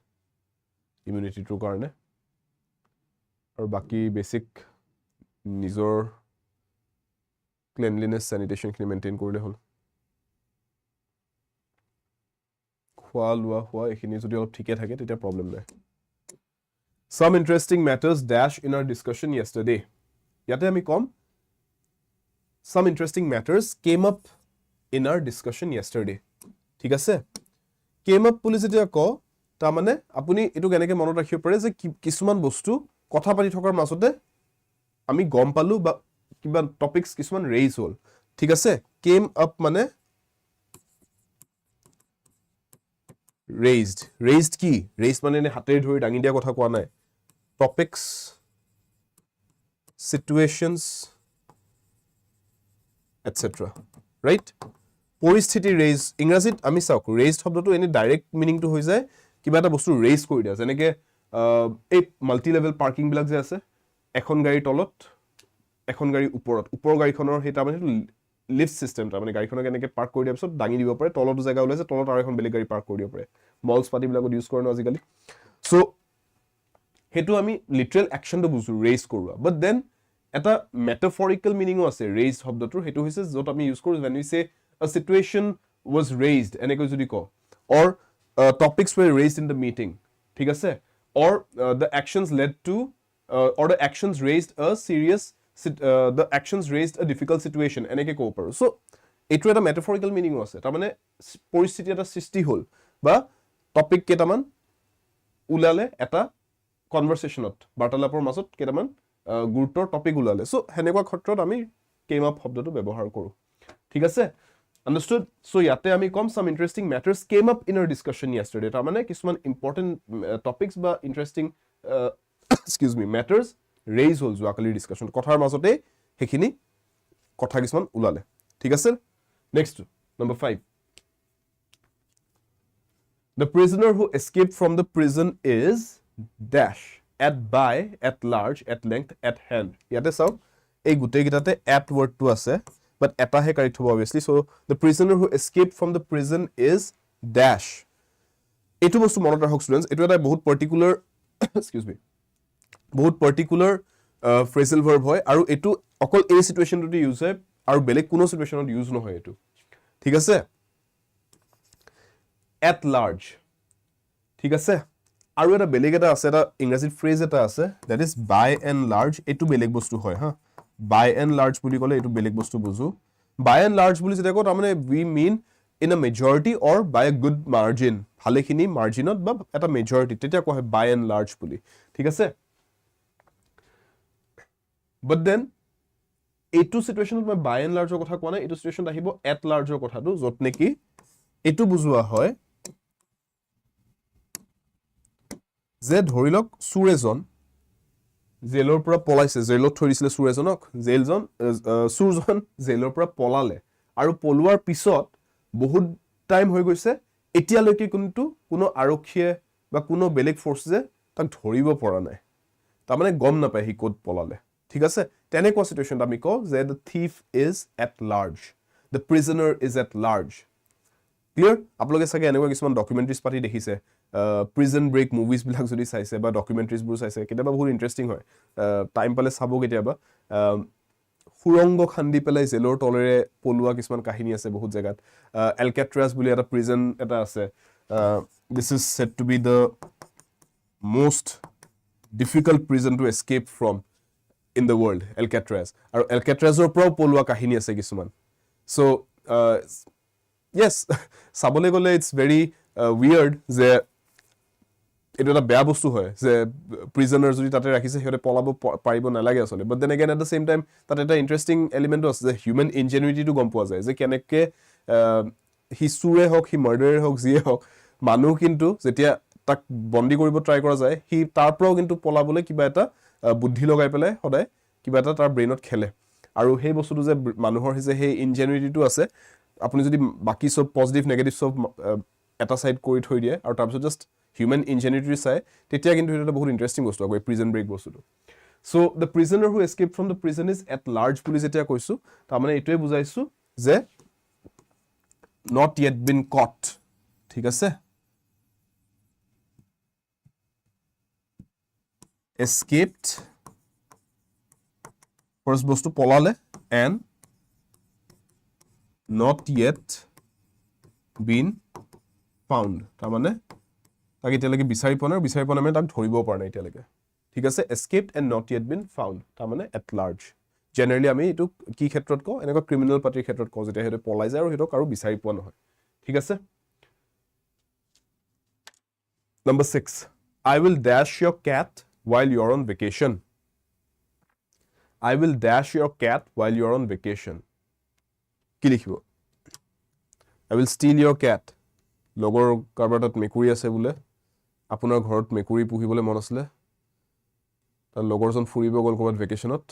ইমিউনিটিটোৰ কাৰণে। আৰু বাকী বেছিক নিজৰ ক্লেনলিনেছ চেনিটেশ্যনখিনি মেইনটেইন কৰিলে হ'ল। খোৱা লোৱা এইখিনি যদি অলপ ঠিকে থাকে তেতিয়া প্ৰব্লেম নাই। Some interesting matters dash in our discussion yesterday. ইয়াতে আমি কম some interesting matters came up in our discussion yesterday. ঠিক আছে? Came up বুলি যেতিয়া কওঁ, তাৰমানে আপুনি এইটো কেনেকৈ মনত ৰাখিব পাৰে যে কিছুমান বস্তু কথা পাতি থকাৰ মাজতে আমি গম পালোঁ, বা কিবা টপিকছ কিছুমান ৰেইজ হ'ল, ঠিক আছে came up মানে raised কি raised মানে হাতেৰে ধৰি দাঙি দিয়া কথা কোৱা নাই topics situations etc right পৰিস্থিতি raise ইংৰাজীত আমি চাওক raised শব্দটো এনে ডাইৰেক্ট মিনিংটো হৈ যায় কিবা এটা বস্তু raise কৰি দিয়া যেনেকৈ এই মাল্টি লেভেল পাৰ্কিং বিলাক যে আছে এখন গাড়ীৰ তলত এখন গাড়ী ওপৰত ওপৰৰ গাড়ীখনৰ হেটা মানে লিফট সিস্টেম তাৰ মানে গাড়ীখনক এনেকৈ পাৰ্ক কৰি দিয়াৰ পিছত দাঙি দিব পাৰে তলতো জায়গা ওলাইছে তলত আৰু এখন বেলেগ গাড়ী পাৰ্ক কৰি দিব পাৰে মলছ পাৰ্টিবিলাকত ইউজ কৰে ন আজিকালি সো হেতু আমি লিটাৰেল একচনটো বুজো ৰেজ কৰোৱা বাট দেন এটা মেটাফৰিকেল মিনিংও আছে ৰেজ শব্দটোৰ হেতু হৈছে য'ত আমি ইউজ কৰোঁ when we say a situation was raised এনেকৈ যদি কওঁ or topics were raised in the meeting ঠিক আছে or the actions led to or the actions raised a serious the actions raised a difficult situation এনেকৈ ক'ব পাৰোঁ so এইটো এটা মেটাফৰিকেল মিনিংও আছে তাৰ মানে পৰিস্থিতি এটা সৃষ্টি হ'ল বা টপিক কেইটামান উলালে এটা কনভাৰসেশনত বাৰ্তালাপৰ মাজত কেইটামান গুৰুত্বৰ টপিক উলালে সো হেনেকুৱা ক্ষেত্ৰত আমি came up শব্দটো ব্যৱহাৰ কৰোঁ ঠিক আছে understood so ইয়াতে আমি কম some interesting matters came up in our discussion yesterday তাৰ মানে কিছুমান important topics বা interesting excuse me matters raise হ'ল যোৱাকালিৰ ডিসকাশন কথাৰ মাজতে হেখিনি কথা কিছুমান উলালে ঠিক আছে next number 5 the prisoner who escaped from the prison is dash at by at large at length at hand ইয়াতে চাও এই গুটেই গিটাতে at word to আছে but eta he correct hobo obviously so the prisoner who escaped from the prison is dash etu bostu monot rakhok students etu eta bahut particular excuse me bahut particular phrasal verb hoy aru etu okol a situation to use hoy aru belek kuno situation ot use no hoy etu thik ase at large thik ase aru eta belek eta ase eta english phrase eta ase that is by and large etu belek bostu hoy ha by and large বুলি কলে এটো বেলেগ বস্তু বুজো by and large বুলি যেটা কো তামানে we mean in a majority or by a good margin ভালেখিনি মার্জিনত বা এটা মেজরিটি তেতিয়া কয় by and large বুলি ঠিক আছে but then এটো সিচুৱেচনত মই by and large কথা কোৱা নাই এটো সিচুৱেচনত আহিব at large কথাটো যত নেকি এটো বুজোৱা হয় যে ধৰিলক সুৰেজন জেলৰ পৰা পলাইছে জেলত থৈ দিছিলে সুৰেজনক জেলজন সুৰজন জেলৰ পৰা পলালে আৰু পলুৱাৰ পিছত বহুত টাইম হৈ গৈছে এতিয়ালৈকে কিন্তু কোনো আৰক্ষীয়ে বা কোনো বেলেগ ফোৰ্সে তাক ধৰিব পৰা নাই তাৰ মানে গম নাপায় হি কোড পলালে ঠিক আছে তেনেকুৱা সিচুৱেচন আমি কওঁ যে the thief is at large the prisoner is at large clear আপোনালোকে চাগে এনেকুৱা কিছুমান ডকুমেন্টাৰীজ পাতি দেখিছে prison break movies বিলাক যদি চাইছে বা ডকুমেন্টাৰীজ বোৰ চাইছে কেতিয়াবা বহুত ইন্টাৰেস্টিং হয় টাইম পালে চাবো কেতিয়াবা সুৰংগ খান্দি পেলাই জেলৰ তলেৰে পলুৱা কিছুমান কাহিনী আছে বহুত জায়গাত এলকাট্ৰাছ বুলি এটা প্ৰিজন এটা আছে this is said to be the most difficult prison to escape from in the world Alcatraz আৰু এলকাট্ৰাছৰ পৰাও পলুৱা কাহিনী আছে কিছুমান so yes sabole gole it's very weird যে এটো এটা বেয়া বস্তু হয় যে প্ৰিজনাৰ যদি তাতে ৰাখিছে হেৰে পলাব পাৰিব না লাগে আসলে but then again at the same time that এটা ইন্টারেস্টিং এলিমেন্ট আছে যে হিউম্যান ইনজেনুইটি টু গম পোৱা যায় যে কেনেকে হিসুৰে হক হি মাৰ্ডাৰে হক জিয়ে হক মানুহ কিন্তু যেতিয়া তাক বন্দী কৰিব ট্ৰাই কৰা যায় হি তাৰ পৰাও কিন্তু পলাবলৈ কিবা এটা বুদ্ধি লগাই পেলাই সদায় কিবা এটা তাৰ ব্ৰেইনত খেলে আৰু সেই বস্তুটো যে মানুহৰ হিসে সেই ইনজেনুইটিটো আছে আপুনি যদি বাকি সব পজিটিভ নেগেটিভ সব এটা সাইড কৰি থৈ দিয়ে আৰু তাৰপিছত জাস্ট human ingenuity চাই তেতিয়া কিন্তু এটা বহুত ইন্টাৰেস্টিং বস্তু আগৈ প্ৰিজন ব্ৰেক বস্তুটো so the prisoner who escaped from the prison is at large বুলি যেতিয়া কৈছো তাৰ মানে এটোৱে বুজাইছো যে not yet been caught ঠিক আছে escaped first বস্তু পলালে and not yet been found তাৰ মানে তাকে এতিয়ালৈকে বিচাৰি পোৱা নাই তাক ধৰিব পৰা নাই এতিয়ালৈকে ঠিক আছে escaped and not yet been found তাৰ মানে at large জেনাৰেলি আমি এটো কি ক্ষেত্ৰত কও এনেকুৱা ক্ৰিমিনাল পাৰ্টিৰ ক্ষেত্ৰত কও যেতিয়া হেতে পলাই যায় আৰু হেতক আৰু বিচাৰি পোৱা নহয় ঠিক আছে number 6 I will dash your cat while you're on vacation I will dash your cat while you're on vacation কি লিখিব I will steal your cat লগৰ কাৰোবাৰ তাত মেকুৰী আছে বোলে আপোনাৰ ঘৰত মেকুৰী পুহিবলৈ মন আছিল তাৰ লগৰজন ফুৰিব গ'ল ক'বাত ভেকেশনত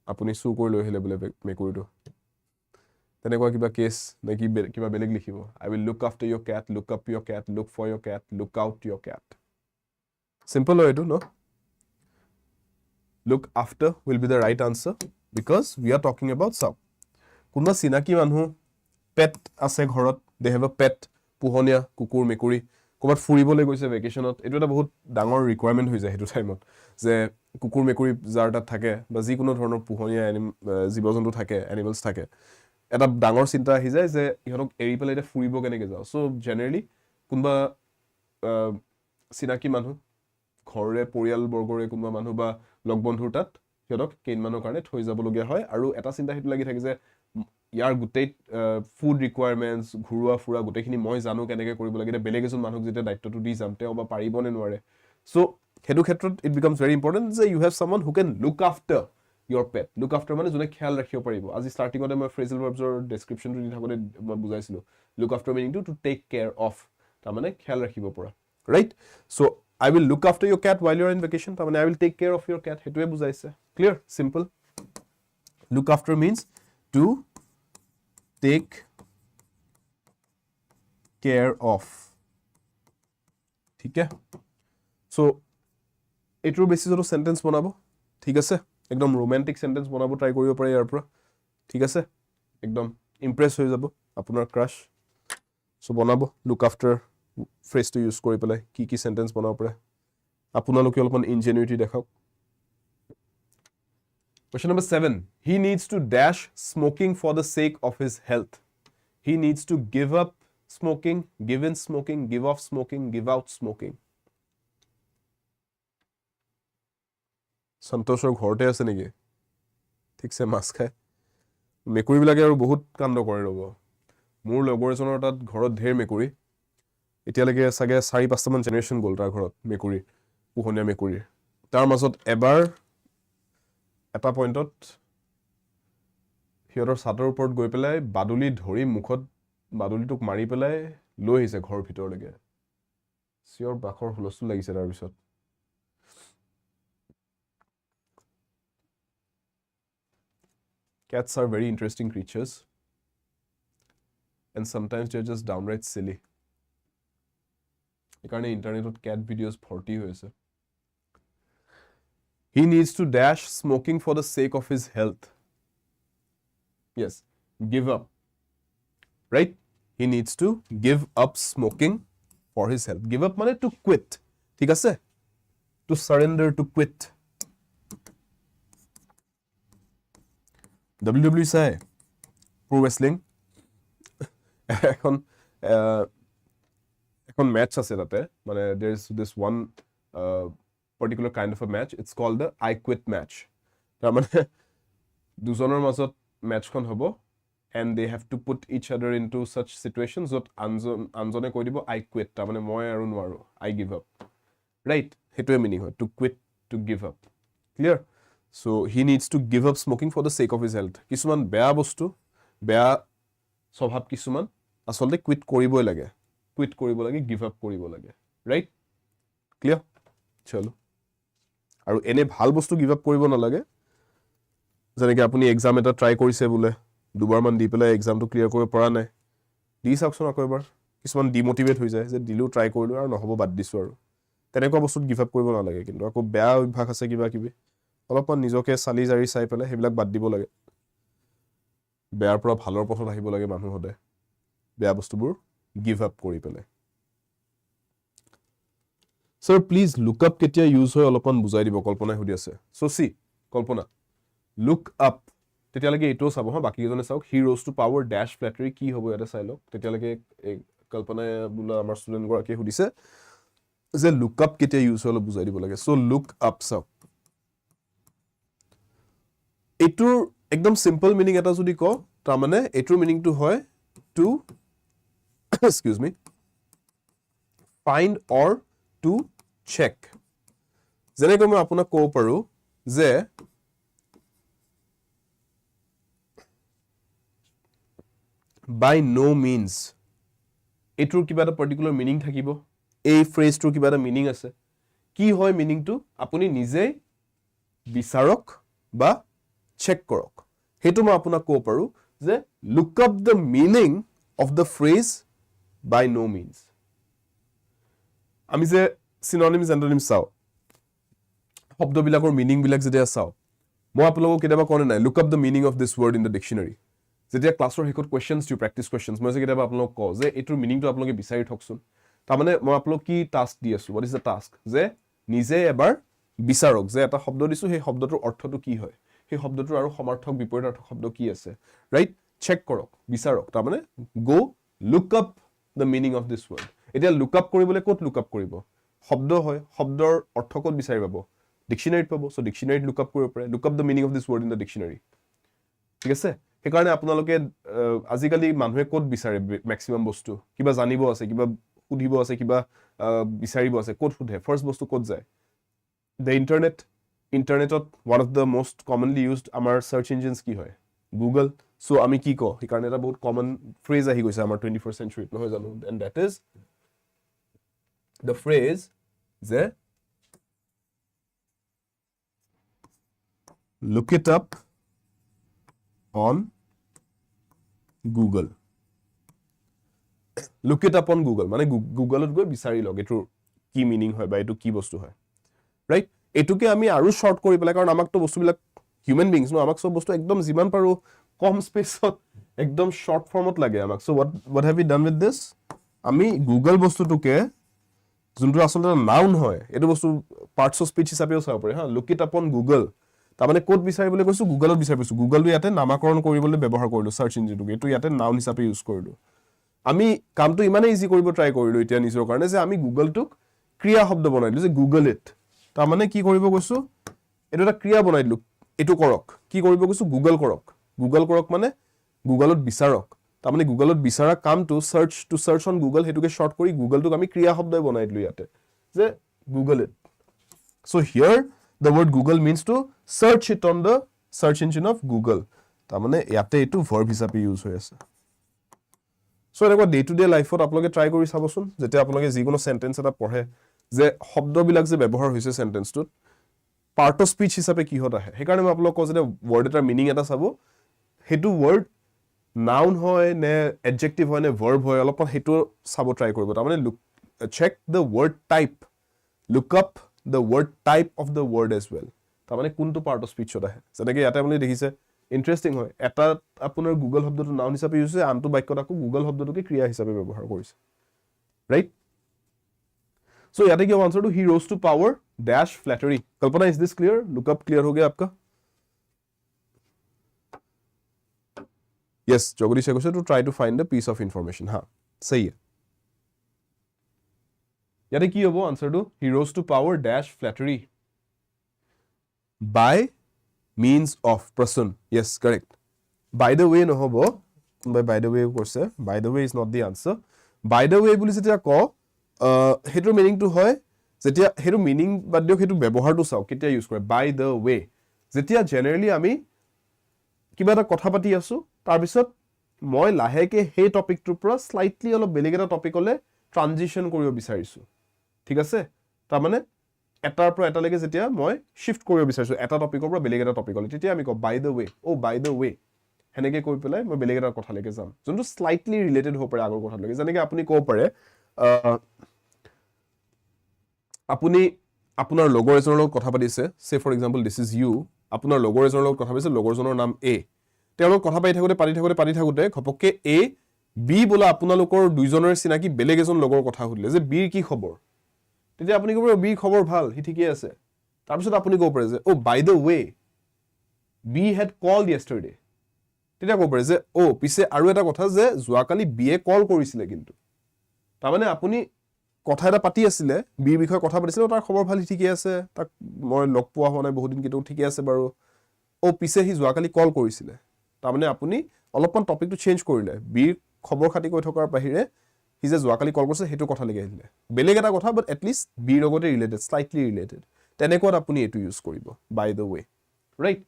আপুনি চুৰ কৰি লৈ আহিলে বোলে মেকুৰীটো তেনেকুৱা কিবা কেছ নে কিবা বেলেগ লিখিব I will look after your cat look up your cat look for your cat look out your cat simple হয় এইটো no look after will be the right answer because we are talking about sub কোনবা চিনাকি মানুহ পেট আছে ঘৰত they have a pet পুহনীয়া কুকুৰ মেকুৰী ক'বাত ফুৰিবলৈ গৈছে ভেকেশনত এটো এটা বহুত ডাঙৰ ৰিকোয়াৰমেন্ট হৈ যায় হেতু টাইমত যে কুকুৰ মেকুৰী যাৰ তাত থাকে বা যি কোনো ধৰণৰ পুহনীয়া জীৱ-জন্তু থাকে এনিমেলস থাকে এটা ডাঙৰ চিন্তা আহি যায় যে ইহতক এৰি পেলাই এটা ফুৰিব কেনেকৈ যাও সো জেনাৰেলি কোনবা চিনাকি মানুহ ঘৰৰে পৰিয়াল বৰ্গৰে কোনবা মানুহ বা লগ বন্ধুৰ তাত ইহতক কেইনমানৰ কাৰণে থৈ যাব লগিয়া হয় আৰু এটা চিন্তা হেতু লাগি থাকে যে ইয়াৰ গুটেই ফুড ৰিকোয়াৰমেন্টস ঘৰুৱা ফুৰা গুটেইখিনি মই জানো কেনেকৈ কৰিব লাগে বেলেগ এজন মানুহক যেতে দায়িত্বটো দি যাম তেও বা পাৰিব নে নোৱাৰে সো হেতু ক্ষেত্ৰত ইট বিকামস ভেৰি ইম্পৰ্টেন্ট যে you have someone who can look after your pet look after মানে জনে খেয়াল ৰাখিব পাৰিব আজি স্টাৰ্টিংতে মই phrasal verbs ৰ ডেসক্ৰিপচনটো দি থাকোতে মই বুজাইছিলো look after meaning to take care of তাৰ মানে খেয়াল ৰাখিব পৰা right so I will look after your cat while you are in vacation তাৰ মানে I will take care of your cat হেতুৱে বুজাইছে clear simple look after means to take care of ঠিক আছে so এটোৰ বেসিসত সেন্টেন্স বনাব ঠিক আছে একদম romantic sentence বনাব ট্ৰাই কৰিব পাৰে ইয়াৰ পৰা ঠিক আছে একদম ইমপ্ৰেস হৈ যাব আপোনাৰ ক্ৰাশ সো বনাব লুক আফটাৰ ফ্ৰেজটো ইউজ কৰি পেলাই কি সেন্টেন্স বনাব পাৰে আপোনালোকে অলপমান ইনজেনুইটি দেখাওক Question number 7 he needs to dash smoking for the sake of his health he needs to give up smoking give in smoking give off smoking give out smoking সন্তোষৰ ঘৰতে আছে নেকি ঠিকছে মাছ খায় মেকুৰী বিলাকে আৰু বহুত কাণ্ড কৰে ৰব মোৰ লগৰ এজনৰ তাত ঘৰত ঢেৰ মেকুৰী এতিয়ালৈকে সাগে 4-5টা মান জেনাৰেশন গল তাৰ ঘৰত মেকুৰী পুহনীয়া মেকুৰী তাৰ মাজত এবাৰ এটা পইণ্টত হিয়ৰৰ ছাদৰ ওপৰত গৈ পেলাই বাদুলি ধৰি মুখত বাদুলিটোক মাৰি পেলাই লৈ আহিছে ঘৰৰ ভিতৰলৈকে চিয়ৰ বাখৰ হুলস্থুল লাগিছে তাৰ পিছত Cats are very interesting creatures and sometimes they're just downright silly. একাৰণে ইন্টাৰনেটত cat videos ভৰ্তি হৈছে He needs to dash smoking for the sake of his health. Yes, give up. Right? He needs to give up smoking for his health. Give up মানে to quit. ঠিক আছে? To surrender, to quit. WWE চাই pro wrestling এখন match আছে তাতে মানে there is this one particular kind of a match it's called the I quit match তাৰ মানে দুজনৰ মাজত matchখন হ'ব and they have to put each other into such situations that আনজনে কৈ দিব I quit তাৰ মানে মই আৰু নোৱাৰো I give up right হেতুৱে মিনিং হয় to quit to give up clear so he needs to give up smoking for the sake of his health কিছুমান বেয়া বস্তু বেয়া স্বভাৱ কিছুমান আসলতে quit কৰিবই লাগে give up কৰিব লাগে right clear চলো আৰু এনে ভাল বস্তু give up কৰিব নালাগে যেনেকৈ আপুনি এক্সাম এটা ট্ৰাই কৰিছে বুলে দুবাৰ মান দি পেলাই এক্সামটো ক্লিয়াৰ কৰিব পৰা নাই দি চাওকচোন আকৌ এবাৰ কিছুমান ডিমোটিভেট হৈ যায় যে দিলো ট্ৰাই কৰিলো আৰু নহব বাদ দিছো আৰু তেনেকুৱা বস্তু give up কৰিব নালাগে কিন্তু আকৌ বেয়া অভ্যাস আছে কিবা কিবি অলপমান নিজকে চালি জাৰি চাই পেলাই হেবিলাক বাদ দিব লাগে বেয়াৰ পৰা ভালৰ পথত আহিব লাগে মানুহহঁতে বেয়া বস্তুবোৰ give up কৰি পেলাই Sir please look up কেতিয়া ইউজ হয় অলপমান বুজাই দিব কল্পনাই হুদি আছে সো সি কল্পনা look up তেতিয়ালৈকে এটো চাব হা বাকি জনে চাওক he rose to power dash flattery কি হ'ব এটা চাই লওক তেতিয়ালৈকে কল্পনাই বুলা আমাৰ ষ্টুডেন্ট গৰাকী হুদিছে যে look up কেতিয়া ইউজ হয় বুজাই দিব লাগে সো look up চাওক এটোৰ একদম সিম্পল মিনিং এটা যদি ক তাৰ মানে এটোৰ মিনিংটো হয় to excuse me find or to check যেনেকৈ মই আপোনাক ক'ব পাৰো যে by no means এটোৰ কিবা এটা পাৰ্টিকুলাৰ মিনিং থাকিব এই ফ্ৰেজটোৰ কিবা এটা মিনিং আছে কি হয় মিনিংটো আপুনি নিজে বিচাৰক বা চেক কৰক হেতু মই আপোনাক ক'ব পাৰো যে look up the meaning of the phrase by no means আমি যে synonyms antonyms চাও শব্দবিলাকৰ মিনিং বিলাক যেতিয়া চাও মই আপোনালোকক কেতিয়াবা কোৱা নাই look up the meaning of this word in the dictionary যেতিয়া ক্লাছৰ হেকত কোৱেশ্চনছ টু প্ৰেক্টিস কোৱেশ্চনছ মই যে কেতিয়াবা আপোনালোকক কওঁ যে এটোৰ মিনিংটো আপোনালোকে বিচাৰি থকচোন তাৰ মানে মই আপোনালোকক কি টাস্ক দি আছো what is the task যে নিজে এবাৰ বিচাৰক যে এটা শব্দ দিছো সেই শব্দটোৰ অৰ্থটো কি হয় সেই শব্দটোৰ আৰু সমাৰ্থক বিপৰীতাৰ্থক শব্দ কি আছে ৰাইট চেক কৰক বিচাৰক তাৰ মানে go look up the meaning of this word এতিয়া look up কৰিবলৈ ক'ত look up কৰিব শব্দ হয় শব্দৰ অৰ্থ ক'ত বিচাৰি পাব ডিকশনাৰীত পাব সো ডিকশনাৰীত look up কৰিব পাৰে look up the meaning of this word in the dictionary ঠিক আছে সেই কাৰণে আপোনালোকে আজিকালি মানুহে ক'ত বিচাৰে ম্যাক্সিমাম বস্তু কিবা জানিব আছে কিবা সুধিব আছে কিবা বিচাৰিব আছে ক'ত সুধে ফাৰ্স্ট বস্তু ক'ত যায় the internetot one of the most commonly used আমাৰ search engines কি হয় Google so আমি কি কও সেই কাৰণে এটা বহুত কমন ফ্ৰেজ আহি গৈছে আমাৰ 21st century নহয় জানো and that is the phrase যে look it up on Google look it up on Google মানে গুগলত গৈ বিচাৰি লগ এটো কি মিনিং হয় বা এটো কি বস্তু হয় ৰাইট এটোকে আমি আৰু শৰ্ট কৰি পেলাই কাৰণ আমাক তো বস্তুবিলাক হিউম্যান বিংস নো আমাক সব বস্তু একদম জিমান পাৰো কম স্পেসত একদম শর্ট ফর্মত লাগে আমাক so what have we done with this আমি গুগল বস্তুটোকে যোনটো আসলে নাউন হয় এটো বস্তু পার্টস অফ স্পিচ হিচাপেও চাব পাৰি হা look it up on Google তাৰ মানে কোড বিচাৰিবলৈ কৈছো গুগলত বিচাৰিছো গুগলটো ইয়াতে নামাকৰণ কৰিবলৈ ব্যৱহাৰ কৰিলো সাৰ্চ ইঞ্জিনটোকে এটো ইয়াতে নাউন হিচাপে ইউজ কৰিলো আমি কামটো ইমানে ইজি কৰিব ট্ৰাই কৰিলো এতিয়া নিজৰ কাৰণে যে আমি গুগলটোক ক্ৰিয়া শব্দ বনাই দিলো যে গুগল ইট তাৰ মানে কি কৰিব কৈছো এটো এটা ক্ৰিয়া বনাই দিলো এটো কৰক কি কৰিব কৈছো গুগল কৰক মানে গুগলত বিচাৰক তাৰ মানে গুগলত বিচাৰা কামটো সাৰ্চ অন গুগল হেতুকে শৰ্ট কৰি গুগলটোক আমি ক্ৰিয়া শব্দই বনাই দিলো ইয়াতে যে Google it so here the word Google means to search it on the search engine of Google তাৰ মানে ইয়াতে এটো verb হিচাপে ইউজ হৈ আছে সো এটা ডে টু ডে লাইফত আপোনালোকে ট্ৰাই কৰি চাবচোন যেতিয়া আপোনালোকে যিকোনো সেন্টেন্স এটা পঢ়ে যে শব্দবিলাক যে ব্যৱহাৰ হৈছে সেন্টেন্সটোত পাৰ্ট অফ স্পিচ হিচাপে কি হত আহে সেইকাৰণে মই আপোনালোকক কৈছে যে ওয়াৰ্ড এটাৰ মিনিং এটা চাব হেতু ওয়ার্ড নাউন হয় নে এডজেক্টিভ হয় নে ভার্ব হয় অলপমান হেতু চাব ট্ৰাই কৰিব তাৰ মানে check the word type look up the word type of the word as well তাৰ মানে কোনটো পাৰ্ট অফ স্পিচত আহে যেনেকৈ ইয়াতে আপুনি দেখিছে ইন্টাৰেষ্টিং হয় এটা আপোনাৰ গুগল শব্দটো নাউন হিচাপে ইউজ হৈছে আনটো বাক্যত আকৌ গুগল শব্দটোকে ক্ৰিয়া হিচাপে ব্যৱহাৰ কৰিছে ৰাইট So याद है क्या answer to he rose to power dash flattery कल्पना is this clear look up clear हो गया आपका yes Jagdish say question to try to find a piece of information हाँ सही है याद है क्या वो answer to he rose to power dash flattery by means of person yes correct by the way no होबो by the way कोर्से by the way is not the answer by the way বুলি যেতিয়া ক হেতু meaning to হয় যেতিয়া হেতু meaning বাদ দিও হেতু ব্যৱহাৰটো চাও কেতিয়া ইউজ কৰে বাই দ্য ওয়ে যেতিয়া জেনাৰেলি আমি কিবা এটা কথা পাতি আছো তাৰ পিছত মই লাহেকে হে টপিকটোৰ পৰা স্লাইটলি অলপ বেলেগ এটা টপিকলে ট্ৰানজিশন কৰিব বিচাৰিছো ঠিক আছে তাৰ মানে এটাৰ পৰা এটালৈকে যেতিয়া মই শিফট কৰিব বিচাৰিছো এটা টপিকৰ পৰা বেলেগ এটা টপিকলে তেতিয়া আমি ক by the way oh by the way হেনেকে কৈ পেলাই মই বেলেগ এটা কথালৈকে যাম যোনটো স্লাইটলি ৰিলেটেড হ'ব পাৰে আগৰ কথালৈকে যেনেকৈ আপুনি ক'ব পাৰে আপুনি আপোনাৰ লগৰ এজনৰ লগত কথা পাতিছে say for example this is you আপোনাৰ লগৰ এজনৰ লগত কথা পাতিছে লগৰজনৰ নাম এ তেওঁলোক কথা পাতি থাকোতে খপককে এ বি বোলা আপোনালোকৰ দুইজনৰ চিনাকি বেলেগ এজন লগৰ কথা সুধিলে যে বিৰ কি খবৰ তেতিয়া আপুনি ক'ব বি খবৰ ভাল হি ঠিকই আছে তাৰ পিছত আপুনি ক'ব পাৰে যে oh by the way he had called yesterday তেতিয়া ক'ব পাৰে যে ও পিছে আৰু এটা কথা যে যোৱাকালি বি এ কল কৰিছিলে কিন্তু তাৰ মানে আপুনি কথা এটা পাতি আছিল বিৰ বিষয়ে কথা পাতিছিল তাৰ খবৰ ভাল ঠিকই আছে তাক মই লগ পোৱা হোৱা নাই বহুত দিন কিন্তু ঠিকই আছে বাৰু ও পিছে হি যোৱাকালি কল কৰিছিল তাৰ মানে আপুনি অলপমান টপিকটো চেঞ্জ কৰিলে বিৰ খবৰ খাতি কৈ থকাৰ বাহিৰে হি যে যোৱাকালি কল কৰিছে হেতু কথা লাগি আহিলে বেলেগ এটা কথা বাট এট লিষ্ট বিৰ লগতে ৰিলেটেড স্লাইটলি ৰিলেটেড তেনেকুৱা আপুনি এটো ইউজ কৰিব বাই দ্য ওয়ে ৰাইট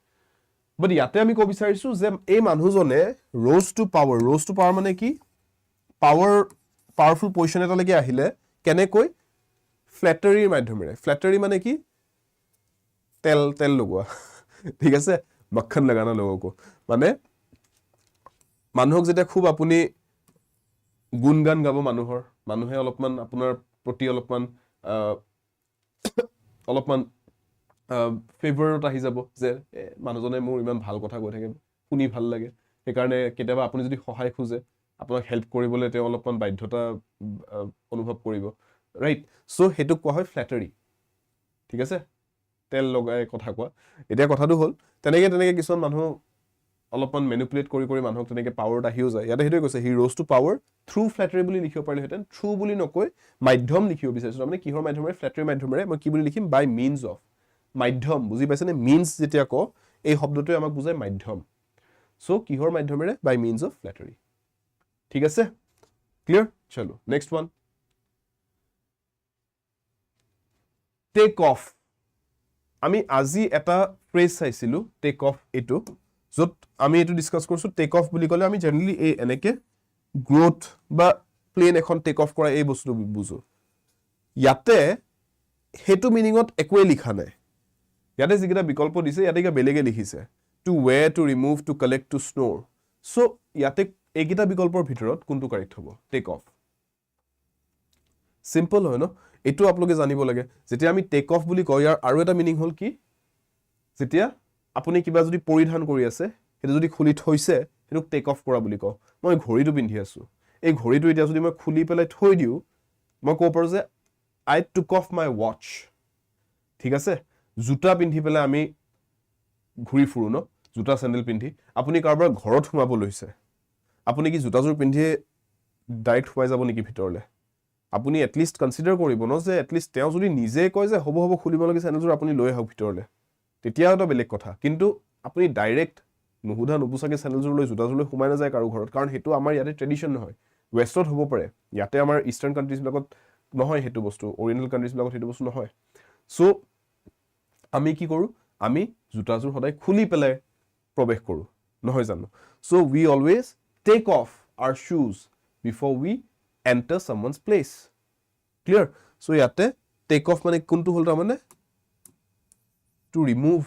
বাট ইয়াতে আমি ক'ব বিচাৰিছো যে এই মানুহজনে rose to power মানে কি পাৱাৰফুল পজিশন এটালৈকে আহিলে কেনেকৈ ফ্লেটাৰীৰ মাধ্যমেৰে ফ্লেটাৰী মানে কি তেল লগোৱা ঠিক আছে মক্খন লগানা লোগোকো মানে মানুহক যেতিয়া খুব আপুনি গুণগান গাব মানুহে অলপমান আপোনাৰ প্ৰতি অলপমান ফেভাৰত আহি যাব যে মানুহজনে মোৰ ইমান ভাল কথা কৈ থাকে শুনি ভাল লাগে সেইকাৰণে কেতিয়াবা আপুনি যদি সহায় খোজে আপোনাক হেল্প কৰিবলৈ তেওঁ অলপমান বাধ্যতা অনুভৱ কৰিব ৰাইট সো হেতু কোৱা হয় ফ্লেটাৰী ঠিক আছে তেল লগাই কথা কোৱা এতিয়া কথাটো হ'ল তেনেকে কিছুমান মানুহ অলপমান মেনিপুলেট কৰি মানুহক তেনেকে পাৱাৰত আহিও যায় ইয়াতে হেতুই কৈছে হি rose to power through flattery বুলি লিখিব পাৰিলে হেতেন থ্ৰু বুলি নকৈ মাধ্যম লিখিব বিচাৰিছো মানে কিহৰ মাধ্যমেৰে ফ্লেটাৰী মাধ্যমেৰে মই কি বুলি লিখিম বাই মিনছ অফ মাধ্যম বুজি পাইছেনে মিনছ যেতিয়া ক এই শব্দটোৱে আমাক বুজায় মাধ্যম সো কিহৰ মাধ্যমেৰে বাই মিনছ অফ ফ্লেটাৰী ঠিক আছে ক্লিয়াৰ চলো নেক্সট ওয়ান টেক অফ আমি আজি এটা ফ্ৰেজ চাইছিলো টেক অফ এটো যত আমি এটো ডিসকাস কৰিছো টেক অফ বুলি কলে আমি জেনাৰেলি এই এনেকে গ্ৰোথ বা প্লেন এখন টেক অফ কৰা এই বস্তুটো বুজো ইয়াতে হেতু মিনিংত একোৱে লিখা নাই ইয়াতে যিকেইটা বিকল্প দিছে ইয়াতে কিবা বেলেগে লিখিছে to wear to remove to collect to snore so ইয়াতে এইকেইটা বিকল্পৰ ভিতৰত কোনটো কাৰেক্ট হ'ব টেক অফ সিম্পল হয় ন এটো আপোনালোকে জানিব লাগে যেতিয়া আমি টেক অফ বুলি কওঁ ইয়াৰ আৰু এটা মিনিং হ'ল কি যেতিয়া আপুনি কিবা যদি পৰিধান কৰি আছে হেতু যদি খুলি থৈছে হেতুক টেক অফ কৰা বুলি কওঁ মই ঘড়ীটো পিন্ধি আছো এই ঘড়ীটো এতিয়া যদি মই খুলি পেলাই থৈ দিও মই ক'ব পাৰো যে I took of my watch ঠিক আছে জুতা পিন্ধি পেলাই আমি ঘূৰি ফুৰো ন জুতা স্যান্ডেল পিন্ধি আপুনি কাৰোবাৰ ঘৰত সোমাব লৈছে আপুনি কি জুতাজোৰ পিন্ধি ডাইৰেক্ট সোমাই যাব নেকি ভিতৰলে আপুনি এটলিষ্ট কনসিডাৰ কৰিব ন যে এটলিষ্ট তেওঁ যদি নিজে কয় যে হ'ব খুলিব লাগে স্যান্ডেলজোৰ আপুনি লৈ আহক ভিতৰলে তেতিয়া এটা বেলেগ কথা কিন্তু আপুনি ডাইৰেক্ট নুহুধা নুপুছাকে স্যান্ডেলজোৰ লৈ জুতাজোৰ লৈ সোমাই নাযায় কাৰো ঘৰত কাৰণ হেতু আমাৰ ইয়াতে ট্ৰেডিশন নহয় ওয়েষ্টত হ'ব পাৰে ইয়াতে আমাৰ ইষ্টাৰ্ণ কান্ট্ৰিজ বিলাকত নহয় হেতু বস্তু অৰিয়েণ্টেল কান্ট্ৰিজ বিলাকত হেতু বস্তু নহয় সো আমি কি কৰো আমি জুতাজোৰ সদায় খুলি পেলাই প্ৰৱেশ কৰো নহয় জানো so we always take off our shoes before we enter someone's place clear so ইয়াতে টেক অফ মানে কোনটো হল তাৰ মানে টু ৰিমুভ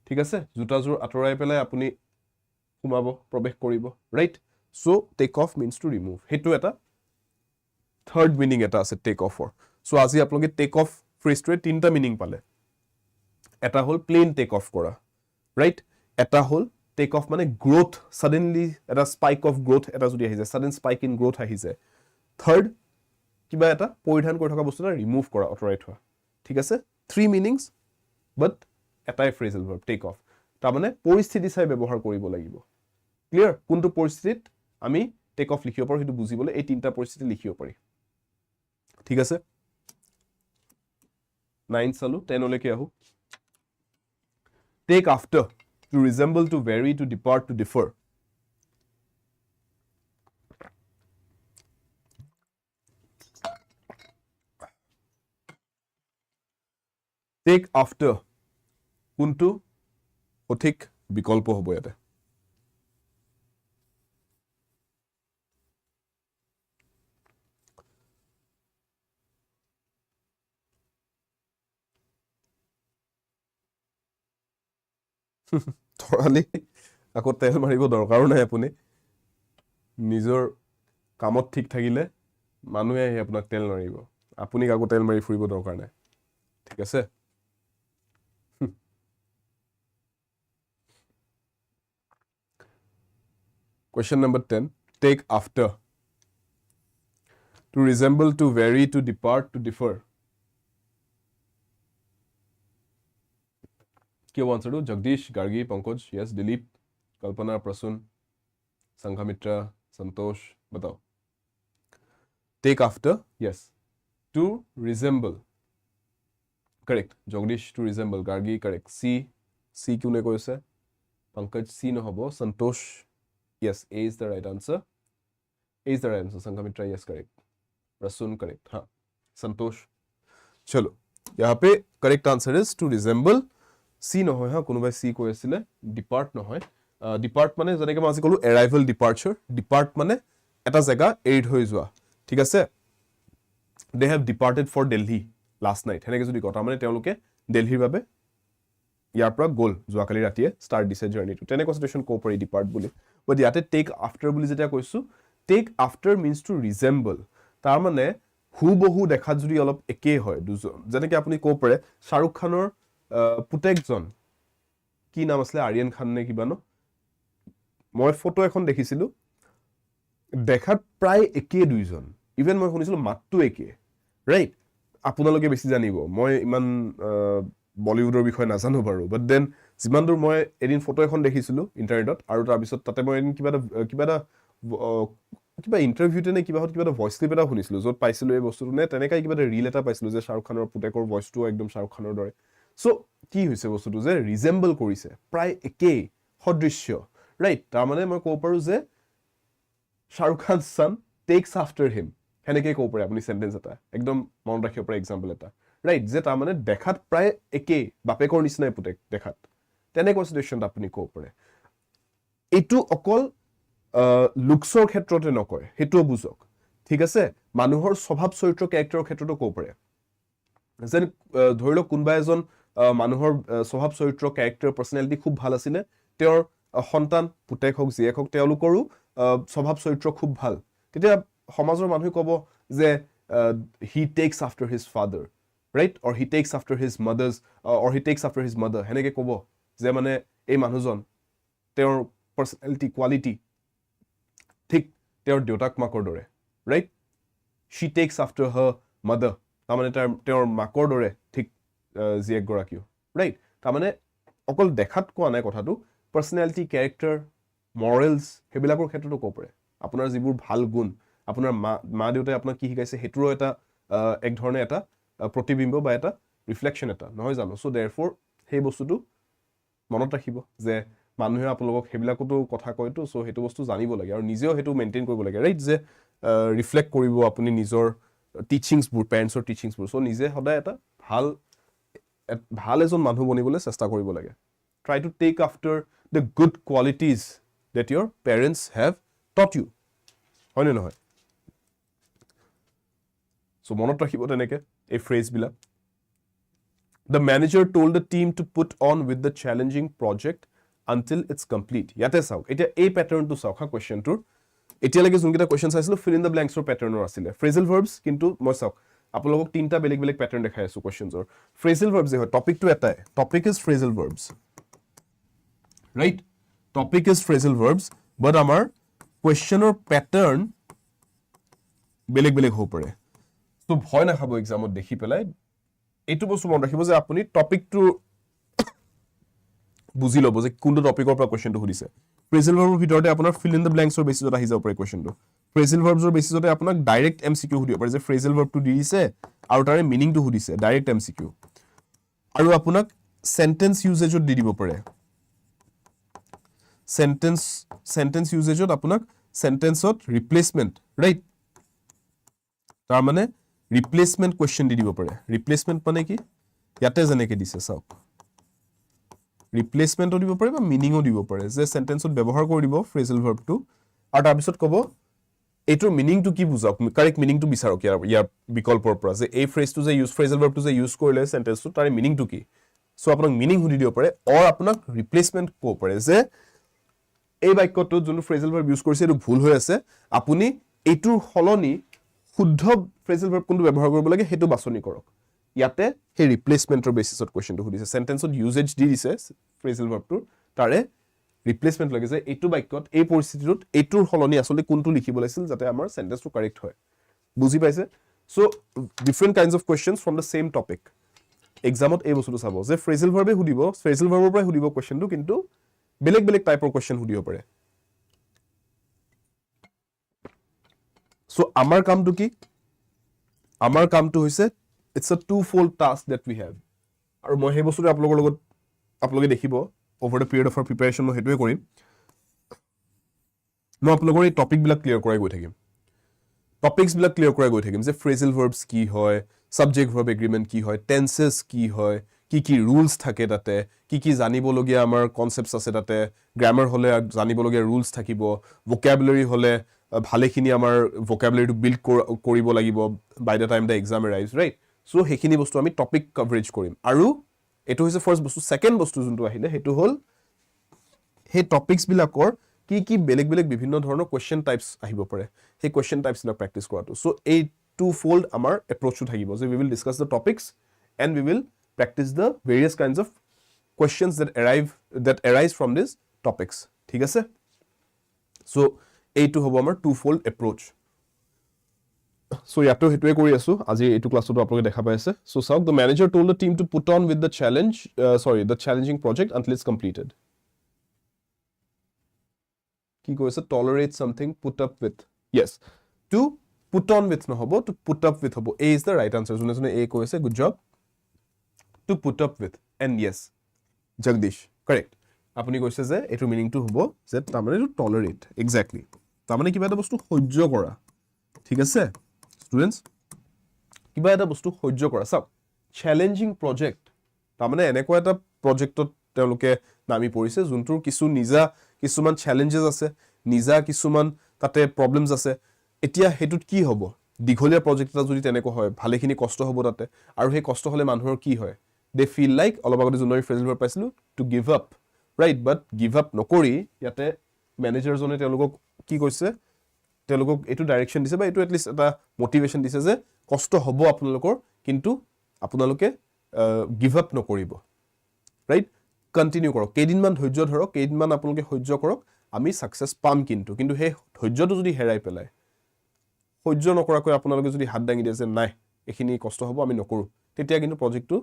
ঠিক আছে জুতাজোৰ আঁতৰাই পেলাই আপুনি সোমাব প্ৰৱেশ কৰিব right so take off means to remove হেতু এটা থাৰ্ড মিনিং এটা আছে টেক অফৰ সো আজি আপোনালোকে টেক অফ ফ্ৰেজটোৱে তিনটা মিনিং পালে এটা হল প্লেন টেক অফ কৰা ৰাইট এটা হল টেক অফ মানে গ্ৰোথ সাডেনলি এটা স্পাইক অফ গ্ৰোথ এটা যদি আহি যায় সাডেন স্পাইক ইন গ্ৰোথ আহি যায় থাৰ্ড কিবা এটা পৰিধান কৰি থকা বস্তু এটা ৰিমুভ কৰা অতৰাই থোৱা ঠিক আছে থ্ৰী মিনিংস বাট এটাই ফ্ৰেজেল ভাৰ্ব টেক অফ তাৰ মানে পৰিস্থিতি চাই ব্যৱহাৰ কৰিব লাগিব ক্লিয়াৰ কোনটো পৰিস্থিতিত আমি টেক অফ লিখিব পাৰো হেতু বুজিবলৈ এই তিনটা পৰিস্থিতি লিখিব পাৰি ঠিক আছে 9 চালো 10 লৈকে আহো take after to resemble to vary to depart to differ take after কোনটো সঠিক বিকল্প হ'ব ইয়াতে তৰালি আকৌ তেল মাৰিব দৰকাৰো নাই আপুনি নিজৰ কামত ঠিক থাকিলে মানুহে আহি আপোনাক তেল মাৰিব আপুনি কাকো তেল মাৰি ফুৰিব দৰকাৰ নাই ঠিক আছে Question number 10 take after to resemble to vary to depart to differ क्या आंसर दो जगदीश गार्गी पंकज यस दिलीप कल्पना प्रसून संघमित्रा संतोष बताओ take after yes to resemble correct Jagdish to resemble Gargi correct C C क्यों ने कोई से पंकज सी न हबो Santosh yes A is the right answer A is the right answer Sanghamitra yes correct Prasun correct हाँ संतोष चलो यहाँ पे correct answer is to resemble C নহয় হা কোনোবাই সি কৈ আছিলে ডিপাৰ্ট নহয় ডিপাৰ্ট মানে যেনেকৈ মই আজি ক'লো এৰাইভেল ডিপাৰ্চাৰ ডিপাৰ্ট মানে এটা জেগা এৰি থৈ যোৱা ঠিক আছে they have departed for Delhi last night সেনেকৈ যদি কথা মানে তেওঁলোকে দিল্লীৰ বাবে ইয়াৰ পৰা গ'ল যোৱাকালি ৰাতিয়ে ষ্টাৰ্ট দিছে জাৰ্নিটো তেনেকুৱা চিটুৱেশ্যন ক'ব পাৰি ডিপাৰ্ট বুলি বাট ইয়াতে টেক আফটাৰ বুলি যেতিয়া কৈছোঁ টেক আফটাৰ মিনছ টু ৰিজেম্বল তাৰমানে হুবহু দেখাত যদি অলপ একেই হয় দুজন যেনেকৈ আপুনি ক'ব পাৰে শ্বাহৰুখ খানৰ পুতেকজন কি নাম আছিলে আৰিয়ান খান নে কিবা ন মই ফটো এখন দেখিছিলোঁ দেখাত প্ৰায় একেই দুইজন ইভেন মই শুনিছিলোঁ মাতটো একে ৰাইট আপোনালোকে বেছি জানিব মই ইমান বলিউডৰ বিষয়ে নাজানো বাৰু বাট দেন যিমান দূৰ মই এদিন ফটো এখন দেখিছিলোঁ ইণ্টাৰনেটত আৰু তাৰপিছত তাতে মই এদিন কিবা ইণ্টাৰভিউতে নে কিবা এটা ভইচ ক্লিপ এটা শুনিছিলোঁ য'ত পাইছিলোঁ এই বস্তুটো নে তেনেকৈ কিবা এটা ৰিল এটা পাইছিলোঁ যে শ্বাহৰুখ খানৰ পুতেকৰ ভইচটো একদম শ্বাহৰুখ খানৰ দৰে চ' কি হৈছে বস্তুটো যে ৰিজেম্বল কৰিছে প্ৰায় একেই সদৃশ্য ৰাইট তাৰমানে মই ক'ব পাৰোঁ যে Shahrukh Khan San tax after হিম সেনেকৈ ক'ব পাৰে আপুনি চেণ্টেঞ্চ এটা একদম মনত ৰাখিব পাৰে এক্সাম্পল এটা ৰাইট যে তাৰমানে দেখাত প্ৰায় একেই বাপেকৰ নিচিনাই পুতেক দেখাত তেনেকুৱা চিটুৱেশ্যন আপুনি ক'ব পাৰে এইটো অকল লুকছৰ ক্ষেত্ৰতে নকয় সেইটোও বুজক ঠিক আছে মানুহৰ স্বভাৱ চৰিত্ৰ কেৰেক্টাৰৰ ক্ষেত্ৰতো ক'ব পাৰে যেন ধৰি লওক কোনোবা এজন মানুহৰ স্বভাৱ চৰিত্ৰ কেৰেক্টাৰ পাৰ্চনেলিটি খুব ভাল আছিলে তেওঁৰ সন্তান পুতেক হওক জীয়েক হওক তেওঁলোকৰো স্বভাৱ চৰিত্ৰ খুব ভাল তেতিয়া সমাজৰ মানুহে ক'ব যে he takes after his father right or he takes after his mothers or he takes after his mother সেনেকৈ ক'ব যে মানে এই মানুহজন তেওঁৰ পাৰ্চনেলিটি কোৱালিটি ঠিক তেওঁৰ দেউতাক মাকৰ দৰে ৰাইট শ্বি টেক্স আফটাৰ হাৰ মাদাৰ তাৰমানে তেওঁৰ মাকৰ দৰে ঠিক জীয়েকগৰাকীও ৰাইট তাৰমানে অকল দেখাত কোৱা নাই কথাটো পাৰ্চনেলিটি কেৰেক্টাৰ মৰেলছ সেইবিলাকৰ ক্ষেত্ৰতো ক'ব পাৰে আপোনাৰ যিবোৰ ভাল গুণ আপোনাৰ মা দেউতাই আপোনাক কি শিকাইছে সেইটোৰো এটা এক ধৰণে এটা প্ৰতিবিম্ব বা এটা ৰিফ্লেকশ্যন এটা নহয় জানো চ' দেৰফৰ সেই বস্তুটো মনত ৰাখিব যে মানুহে আপোনালোকক সেইবিলাকতো কথা কয়তো চ' সেইটো বস্তু জানিব লাগে আৰু নিজেও সেইটো মেইনটেইন কৰিব লাগে ৰাইট যে ৰিফ্লেক্ট কৰিব আপুনি নিজৰ টিচিংছবোৰ পেৰেণ্টছৰ টিচিংছবোৰ চ' নিজে সদায় এটা ভাল এজন মানুহ বনিবলৈ চেষ্টা কৰিব লাগে try to take after the good qualities that your parents have taught you হয়নে নহয় চ' মনত ৰাখিব তেনেকৈ এই ফ্ৰেজবিলাক the manager told the team to put on with the challenging project until it's complete ইয়াতে চাওক এতিয়া এই পেটাৰ্ণটো চাওক হা কুৱেশ্যনটোৰ এতিয়ালৈকে যোনকেইটা কুৱেশ্যন চাইছিলোঁ ফিল ইন দ্য ব্লেংকছৰ পেটাৰ্ণৰ আছিলে ফ্ৰেজেল ভাৰ্বছ কিন্তু মই চাওক আপোনালোকক তিনিটা বেলেগ বেলেগ পেটাৰ্ণ দেখাই আছোঁ কুৱেশ্যনছৰ ফ্ৰেজেল ভাৰ্বছ যে হয় টপিকটো এটাই topic is phrasal verbs right topic is phrasal verbs but আমাৰ কুৱেশ্যনৰ পেটাৰ্ণ বেলেগ বেলেগ হ'ব পাৰে ত' ভয় নাখাব এক্সামত দেখি পেলাই এইটো বস্তু মনত ৰাখিব যে আপুনি টপিকটো বুজি ল'ব যে কোনটো টপিকৰ পৰা কুৱেশ্যনটো সুধিছে ফ্ৰেজেল ভাৰ্বৰ ভিতৰতে আপোনাৰ ফিল ইন দ্য ব্লেংকছৰ বেচিছত আহি যাব পাৰে কুৱেশ্যনটো ফ্ৰেজেল ভাৰ্বছৰ বেচিছতে আপোনাক ডাইৰেক্ট MCQ সুধিব পাৰে যে ফ্ৰেজেল ভাৰ্বটো দি দিছে আৰু তাৰে মিনিংটো সুধিছে ডাইৰেক্ট MCQ আৰু আপোনাক চেণ্টেন্স ইউজেজত দি দিব পাৰে চেণ্টেন্স ইউজেজত আপোনাক চেণ্টেন্সত ৰিপ্লেচমেণ্ট ৰাইট তাৰমানে ৰিপ্লেচমেণ্ট কুৱেশ্যন দি দিব পাৰে ৰিপ্লেচমেণ্ট মানে কি ইয়াতে যেনেকৈ দিছে চাওক ৰিপ্লেচমেণ্টো দিব পাৰে বা মিনিঙো দিব পাৰে যে চেণ্টেন্সত ব্যৱহাৰ কৰি দিব ফ্ৰেজেল ভাৰ্বটো আৰু তাৰপিছত ক'ব এইটোৰ মিনিংটো কি বুজাওক কাৰেক্ট মিনিংটো বিচাৰক ইয়াৰ বিকল্পৰ পৰা যে এই ফ্ৰেজটো যে ফ্ৰেজেল ভাৰ্বটো যে ইউজ কৰিলে চেণ্টেন্সটো তাৰে মিনিংটো কি চ' আপোনাক মিনিং সুধি দিব পাৰে অৰ আপোনাক ৰিপ্লেচমেণ্ট ক'ব পাৰে যে এই বাক্যটোত যোনটো ফ্ৰেজেল ভাৰ্ব ইউজ কৰিছে এইটো ভুল হৈ আছে আপুনি এইটোৰ সলনি শুদ্ধ ফ্ৰেজেল ভাৰ্ব কোনটো ব্যৱহাৰ কৰিব লাগে সেইটো বাছনি কৰক ইয়াতে সেই ৰিপ্লেচমেণ্টৰ বেচিছত কুৱেশ্যনটো সুধিছে চেণ্টেন্সত ইউজেজ দি দিছে ফ্ৰেজেল ভাৰ্বটোৰ তাৰে ৰিপ্লেচমেণ্ট লাগে যে এইটো বাক্যত এই পৰিস্থিতিটোত এইটোৰ সলনি আচলতে কোনটো লিখিব লাগিছিল যাতে আমাৰ চেণ্টেন্সটো কাৰেক্ট হয় বুজি পাইছে so' different kinds of questions from the same topic এক্সামত এই বস্তুটো চাব যে ফ্ৰেজেল ভাৰ্বে সুধিব ফ্ৰেজেল ভাৰ্বৰ পৰাই সুধিব কুৱেশ্যনটো কিন্তু বেলেগ বেলেগ টাইপৰ কুৱেশ্যন সুধিব পাৰে চ' আমাৰ কামটো কি আমাৰ কামটো হৈছে ইটছ আ two-fold task date we have আৰু মই সেই বস্তুটো আপোনালোকৰ লগত আপোনালোকে দেখিব over the period of R preparation মই সেইটোৱে কৰিম মই আপোনালোকৰ এই টপিকবিলাক ক্লিয়াৰ কৰাই গৈ থাকিম টপিকছবিলাক ক্লিয়াৰ কৰাই গৈ থাকিম যে ফ্ৰেজেল ভাৰ্বছ কি হয় ছাবজেক্ট ভাৰ্ব এগ্ৰিমেণ্ট কি হয় টেন্সেছ কি হয় কি rules থাকে তাতে কি জানিবলগীয়া আমাৰ concepts আছে তাতে grammar হলে জানিবলগীয়া rules থাকিব vocabulary হলে ভালেখিনি আমাৰ vocabulary টো build কৰিব লাগিব by the time the exam arrives right so হেখিনি বস্তু আমি topic coverage কৰিম আৰু এটো হৈছে first বস্তু second বস্তু যোনটো আহিলে হেতু হল হে টপিকস বিলাকৰ কি বেলেগ বিভিন্ন ধৰণৰ question types আহিব পাৰে হে question types বিলাক practice কৰাটো so এই two-fold আমাৰ approach to থাকিব যে we will discuss the topics and we will practice the various kinds of questions that arise from these topics ঠিক আছে so এইটো হ'ব আমাৰ two-fold approach so ইয়াতো হেতুৱে কৰি আছো আজি এইটো ক্লাছটো আপোনালোকে দেখা পাই আছে so চাওক the manager told the team to put on with the the challenging project until it's completed কি কৈছে tolerate something put up with yes to put on with নহব to put up with হ'ব a is the right answer জুনে a কৈছে good job to put up with and yes Jagdish correct আপুনি কৈছে যে এটো মিনিং টু হ'ব যে তামানে টু tolerate exactly তামানে কিবা এটা বস্তু সহ্য কৰা ঠিক আছে স্টুডেন্টস কিবা এটা বস্তু সহ্য কৰা সব চ্যালেঞ্জিং প্ৰজেক্ট তামানে এনেকুৱা এটা প্ৰজেক্টত তেওঁলোকে নামি পৰিছে যোনটোৰ কিছুমান চ্যালেঞ্জেস আছে নিজা কিছুমান তাতে প্ৰবলেমস আছে এতিয়া হেতুত কি হ'ব দীঘলীয়া প্ৰজেক্ট এটা যদি তেনেকৈ হয় ভালেখিনি কষ্ট হ'ব তাতে আৰু সেই কষ্ট হলে মানুহৰ কি হয় they feel like অলপ আগতে জুনৰ phrasal verb পাইছিলো to give up right but give up নকৰি ইয়াতে ম্যানেজাৰ জনে তেওঁলোকক কি কৈছে তেওঁলোকক এটো ডাইৰেকশন দিছে বা এটো at least এটা মোটিভেশন দিছে যে কষ্ট হ'ব আপোনালোকৰ কিন্তু আপোনালোকে give up নকৰিব right কন্টিনিউ কৰক কেইদিনমান ধৈৰ্য ধৰক কেইদিনমান আপোনালোকে সহ্য কৰক আমি সাকসেস পাম কিন্তু হে ধৈৰ্যটো যদি হেৰাই পেলায় সহ্য নকৰাকৈ আপোনালোকে যদি হাত দাঙি দিয়ে যে নাই এখিনি কষ্ট হ'ব আমি নকৰো তেতিয়া কিন্তু প্ৰজেক্টটো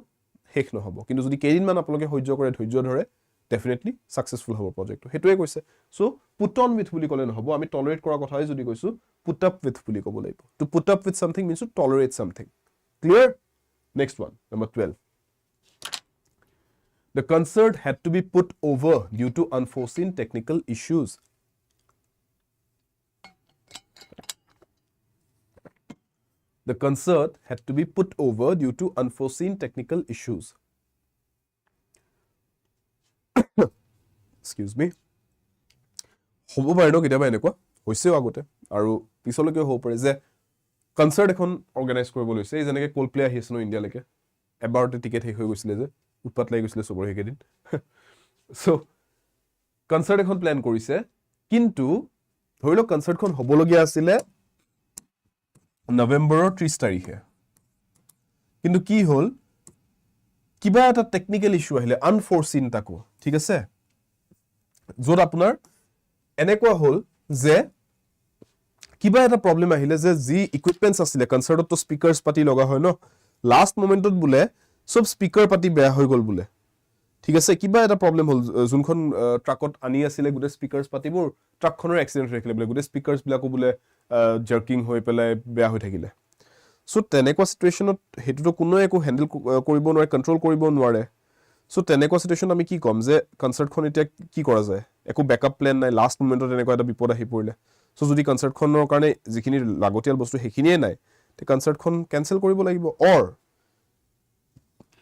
শেষ নহব কিন্তু যদি কেইদিনমান আপোনালোকে সহ্য কৰে ধৈৰ্য ধৰে ডেফিনেটলি সাকসেসফুল হ'ব প্ৰজেক্টটো হেতুৱে কৈছে সো পুট অন উইথ বুলি কলে নহব আমি টলাৰেট কৰা কথাই যদি কৈছো পুট আপ উইথ বুলি ক'ব লাগিব to put up with something means to tolerate something clear next one number 12 The concert had to be put over due to unforeseen technical issues. The concert had to be put over due to unforeseen technical issues. Excuse me. হব পাৰে ন কিটাবা এনেকুৱা হৈছেও আগতে আৰু পিছলৈকে হ'ব পাৰে যে কনসাৰ্ট এখন অৰ্গানাইজ কৰিব লৈছে এই যেনেকৈ কোল প্লে আহি আছে ন ইণ্ডিয়ালৈকে এবাৰতে টিকেট শেষ হৈ গৈছিলে যে উৎপাত লাগি গৈছিলে সবৰ হেকেদিন সো কনসাৰ্ট এখন প্ল্যান কৰিছে কিন্তু ধৰিলো কনসাৰ্টখন হ'বলগীয়া আছিল নৱেম্বৰৰ 30 তাৰিখে কিন্তু কি হ'ল কিবা এটা টেকনিক্যাল ইস্যু আহিলে আনফৰসিন তাকো ঠিক আছে যত আপোনাৰ এনেকুৱা হ'ল যে কিবা এটা প্ৰবলেম আহিলে যে জি ইকুইপমেন্টস আছিল কনসাৰ্টত তো স্পিকাৰস পাতি লগা হয় ন লাষ্ট মোমেন্টত বুলে সব স্পিকাৰ পাতি বেয়া হৈ গল বুলে ঠিক আছে কিবা এটা প্ৰবলেম হ'ল যোনখন ট্ৰাকত আনি আছিল গুটে স্পিকাৰস পাতিবোৰ ট্ৰাকখনৰ এক্সিডেন্ট হৈ গলে গুটে স্পিকাৰস বিলাকো বুলে জাৰ্কিং হৈ পেলাই বেয়া হৈ থাকিলে সো তেনেকুৱা সিচুৱেচনত হেতুটো কোনো একো হ্যান্ডেল কৰিব নোৱাৰে কন্ট্ৰোল কৰিব নোৱাৰে সো তেনেকুৱা সিচুৱেচন আমি কি কম যে কনসাৰ্টখন এতিয়া কি কৰা যায় একো ব্যাকআপ প্ল্যান নাই লাষ্ট মোমেন্টত এনেকুৱা এটা বিপদ আহি পৰিলে সো যদি কনসাৰ্টখনৰ কাৰণে যিখিনি লাগতিয়াল বস্তু হেখিনিয়ে নাই তে কনসাৰ্টখন ক্যান্সেল কৰিব লাগিব অৰ